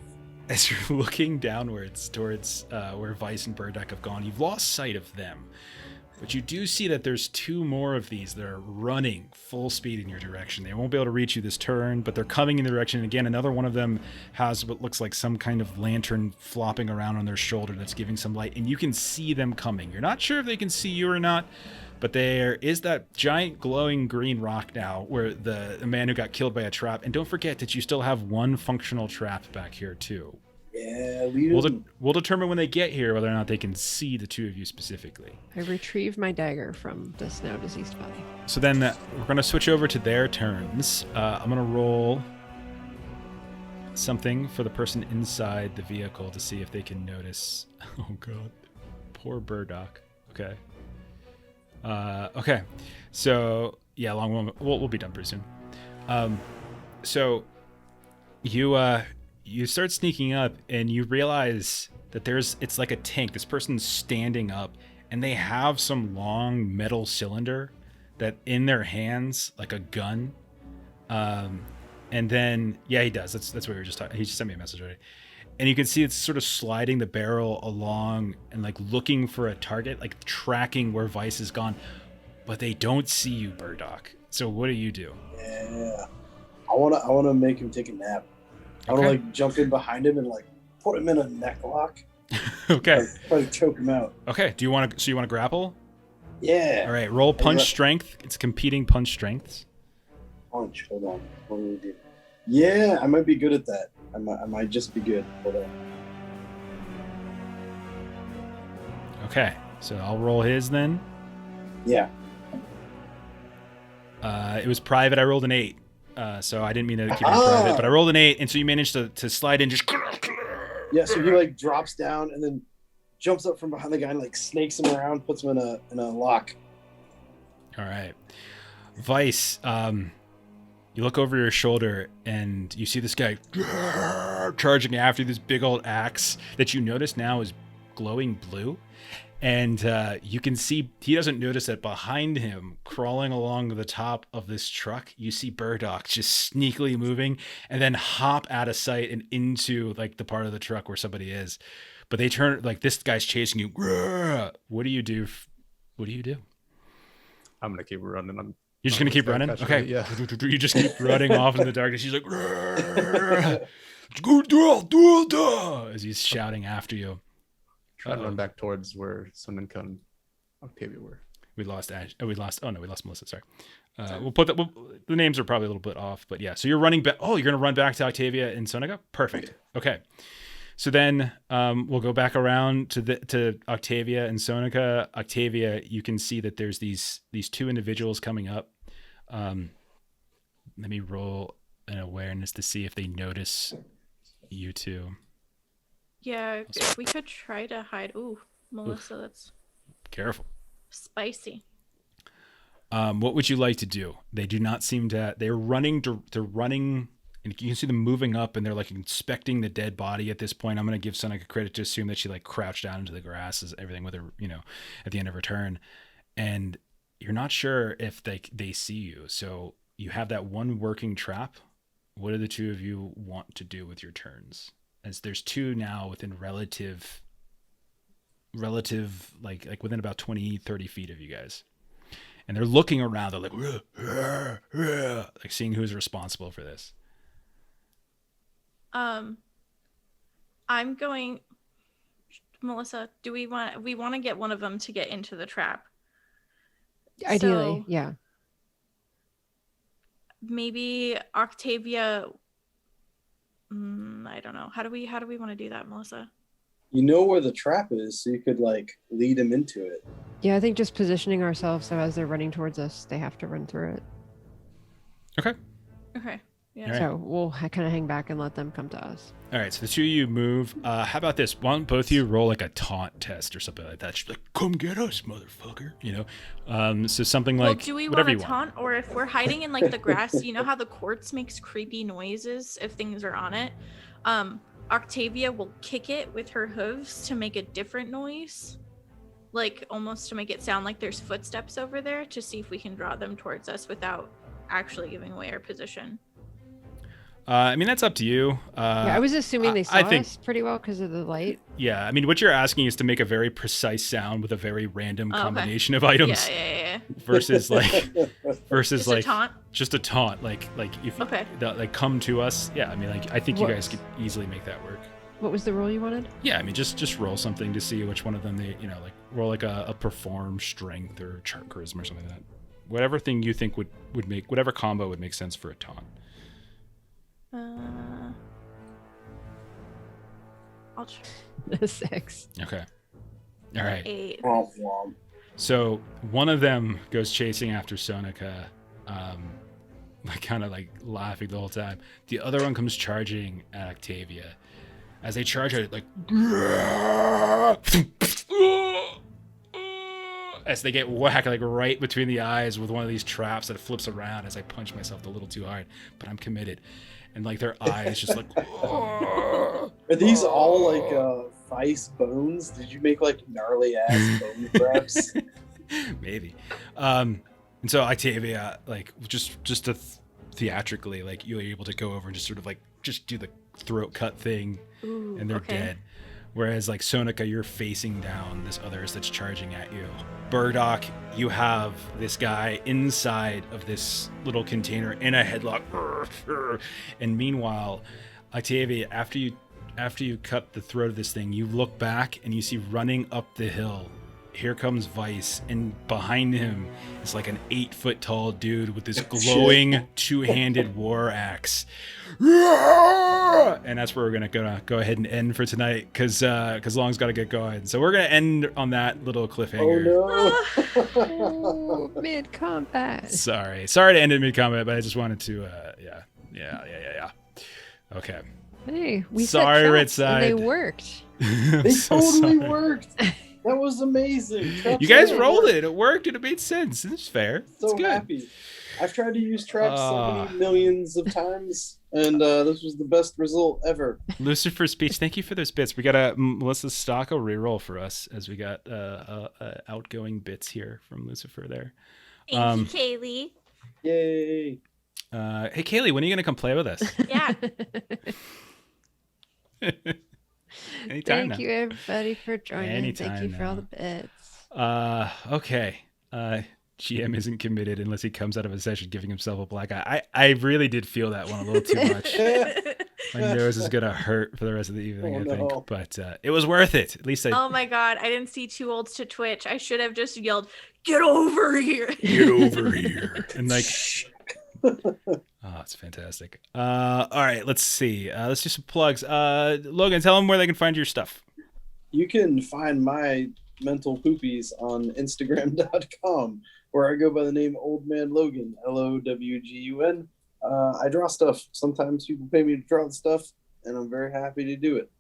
as you're looking downwards towards where Vice and Burdock have gone, you've lost sight of them. But you do see that there's two more of these that are running full speed in your direction. They won't be able to reach you this turn, but they're coming in the direction. And again, another one of them has what looks like some kind of lantern flopping around on their shoulder that's giving some light, and you can see them coming. You're not sure if they can see you or not, but there is that giant glowing green rock now where the man who got killed by a trap. And don't forget that you still have one functional trap back here too. Yeah, we We'll determine when they get here whether or not they can see the two of you specifically. I retrieve my dagger from this now deceased body. So then we're going to switch over to their turns. I'm going to roll something for the person inside the vehicle to see if they can notice. Oh, God. Poor Burdock. Okay. Okay. So, yeah, long one. We'll be done pretty soon. So you start sneaking up, and you realize that it's like a tank. This person's standing up, and they have some long metal cylinder that in their hands, like a gun. And then, yeah, he does. That's what we were just talking. He just sent me a message already. And you can see it's sort of sliding the barrel along and like looking for a target, like tracking where Vice is gone. But they don't see you, Burdock. So what do you do? Yeah. I wanna make him take a nap. I wanna Okay. like jump in behind him and like put him in a neck lock. Okay. Like, probably choke him out. Okay. Do you want to? So you want to grapple? Yeah. All right. Roll punch that- strength. It's competing punch strengths. Punch. Hold on. What do we do? Yeah, I might be good at that. I might just be good. Hold on. Okay. So I'll roll his then. Yeah. It was private. I rolled an 8. So I didn't mean to keep it private, but I rolled an 8, and so you managed to slide in just. Yeah, so he like drops down and then jumps up from behind the guy and like snakes him around, puts him in a lock. All right. Vice, you look over your shoulder and you see this guy charging after this big old axe that you notice now is glowing blue. And you can see, he doesn't notice that behind him, crawling along the top of this truck, you see Burdock just sneakily moving and then hop out of sight and into like the part of the truck where somebody is. But they turn, like this guy's chasing you. What do you do? What do you do? I'm gonna keep running. You're just gonna keep running? Okay. Yeah. You just keep running off in the darkness. He's like, as he's shouting after you. Trying to run back towards where Sun and Octavia were. We lost Ash. Oh, we lost Melissa. Sorry. We'll put the names are probably a little bit off, but yeah. So you're running back. Oh, you're gonna run back to Octavia and Sonica. Perfect. Okay. So then we'll go back around to Octavia and Sonica. Octavia, you can see that there's these two individuals coming up. Let me roll an awareness to see if they notice you two. Yeah, we could try to hide. Ooh, Melissa, that's Careful. spicy. What would you like to do? They do not seem to. They're running. They're running, and you can see them moving up, and they're like inspecting the dead body at this point. I'm gonna give Sonica credit to assume that she like crouched down into the grass, as everything with her, at the end of her turn, and you're not sure if they see you. So you have that one working trap. What do the two of you want to do with your turns? As there's two now within relative like within about 20-30 feet of you guys, and they're looking around. They're like seeing who's responsible for this. I'm going, Melissa, do we want to get one of them to get into the trap? Ideally, So yeah. maybe Octavia, I don't know. How do we want to do that, Melissa? you know where the trap is, so you could like lead him into it. Yeah, I think just positioning ourselves so as they're running towards us, they have to run through it. Okay. Okay. Yeah. All right. So we'll kind of hang back and let them come to us. All right, so the two of you move. How about this? Why don't both of you roll like a taunt test or something like that? She's like, "Come get us, motherfucker!" You know. So something Well, like do we whatever want you to want. taunt, or if we're hiding in like the grass, you know how the quartz makes creepy noises if things are on it? Octavia will kick it with her hooves to make a different noise, like almost to make it sound like there's footsteps over there, to see if we can draw them towards us without actually giving away our position. I mean, that's up to you. Yeah, I was assuming they saw I think, us pretty well because of the light. yeah. I mean, what you're asking is to make a very precise sound with a very random Oh, okay. combination of items Yeah. versus like Just a taunt? just a taunt. Like if Okay. like come to us. Yeah, I mean, like I think you What- guys could easily make that work. What was the role you wanted? Yeah, I mean, just roll something to see which one of them they, you know, like roll like a perform strength or chart charisma or something like that. Whatever thing you think would make, whatever combo would make sense for a taunt. I'll try 6. Okay. All right. 8. Womp womp. So one of them goes chasing after Sonica, like kind of like laughing the whole time. The other one comes charging at Octavia. As they charge her, like as they get whacked like right between the eyes with one of these traps that flips around as I punch myself a little too hard, but I'm committed. And like their eyes just like Are these all like vice bones? Did you make like gnarly ass bone grabs? maybe. And so Octavia, like just to theatrically, like you're able to go over and just sort of like just do the throat cut thing, Ooh, and they're okay. dead. Whereas like Sonica, you're facing down this others that's charging at you. Burdock, you have this guy inside of this little container in a headlock. And meanwhile, Octavia, after you cut the throat of this thing, you look back and you see running up the hill. Here comes Vice, and behind him is like an 8-foot tall dude with this glowing two-handed war axe. And that's where we're gonna go ahead and end for tonight, because Long's got to get going. So we're gonna end on that little cliffhanger. Oh no! Oh, mid combat. Sorry to end it mid-combat, but I just wanted to, yeah. Okay. Hey, we Sorry, set Red traps and they Side. worked. They So totally sorry. worked. That was amazing. Traps You guys really rolled worked. it. It worked, and it made sense. It's fair. So It's good. happy. I've tried to use traps so Ah. many millions of times, and this was the best result ever. Lucifer's speech. Thank you for those bits. We got a Melissa Stock a reroll for us as we got outgoing bits here from Lucifer there. Thank you, Kaylee. Yay! Hey Kaylee, when are you gonna come play with us? Yeah. Anytime. Thank you, everybody, for joining. Anytime Thank you for all now. the bits. Okay. GM isn't committed unless he comes out of a session giving himself a black eye. I really did feel that one a little too much. My nose is gonna hurt for the rest of the evening, Oh, I think. no. But it was worth it. At least I Oh my god, I didn't see Too Olds to Twitch. I should have just yelled, "Get over here!" get over here. And like, oh, it's fantastic. All right, let's see. Let's do some plugs. Logan, tell them where they can find your stuff. You can find my mental poopies on Instagram.com, where I go by the name Old Man Logan, LOWGUN. I draw stuff. Sometimes people pay me to draw the stuff, and I'm very happy to do it.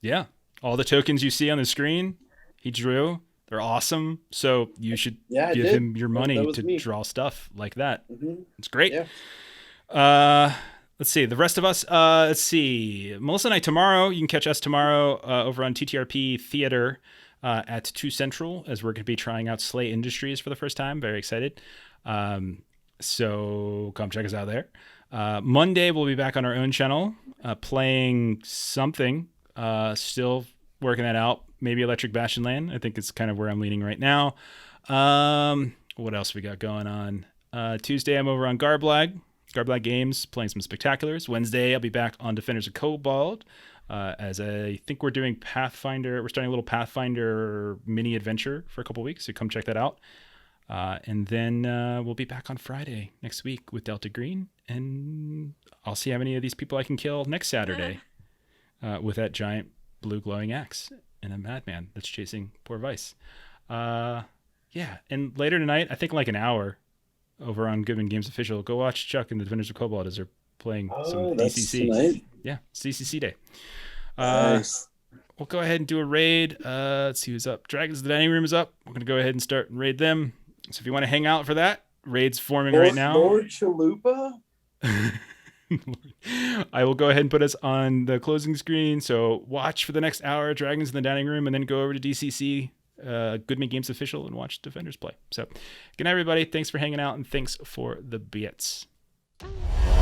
Yeah, all the tokens you see on the screen, he drew. They're awesome. So you should Yeah, I give did. him your money That was to me. draw stuff like that. Mhm. It's great. Yeah. Let's see. The rest of us, let's see. Melissa and I tomorrow, you can catch us tomorrow over on TTRP Theater at 2 Central, as we're going to be trying out Slay Industries for the first time. Very excited. So come check us out there. Monday, we'll be back on our own channel playing something. Still working that out. Maybe Electric Bastion Land. I think it's kind of where I'm leaning right now. What else we got going on? Tuesday, I'm over on Garblag Games, playing some Spectaculars. Wednesday, I'll be back on Defenders of Cobalt, as I think we're doing Pathfinder. We're starting a little Pathfinder mini adventure for a couple weeks, so come check that out. And then we'll be back on Friday next week with Delta Green, and I'll see how many of these people I can kill next Saturday with that giant blue glowing axe. and a madman that's chasing poor Vice. Yeah, and later tonight, I think like an hour, over on Goodman Games Official, go watch Chuck and the Defenders of Cobalt as they're playing some that's DCC. tonight. Yeah, it's DCC day. Nice. We'll go ahead and do a raid. Let's see who's up. Dragons of the Dining Room is up. We're going to go ahead and start and raid them. So if you want to hang out for that, raid's forming right now. Lord Chalupa? I will go ahead and put us on the closing screen. So watch for the next hour, Dragons in the Dining Room, and then go over to DCC, Goodman Games Official, and watch Defenders play. So good night, everybody. Thanks for hanging out, and thanks for the bits. Bye.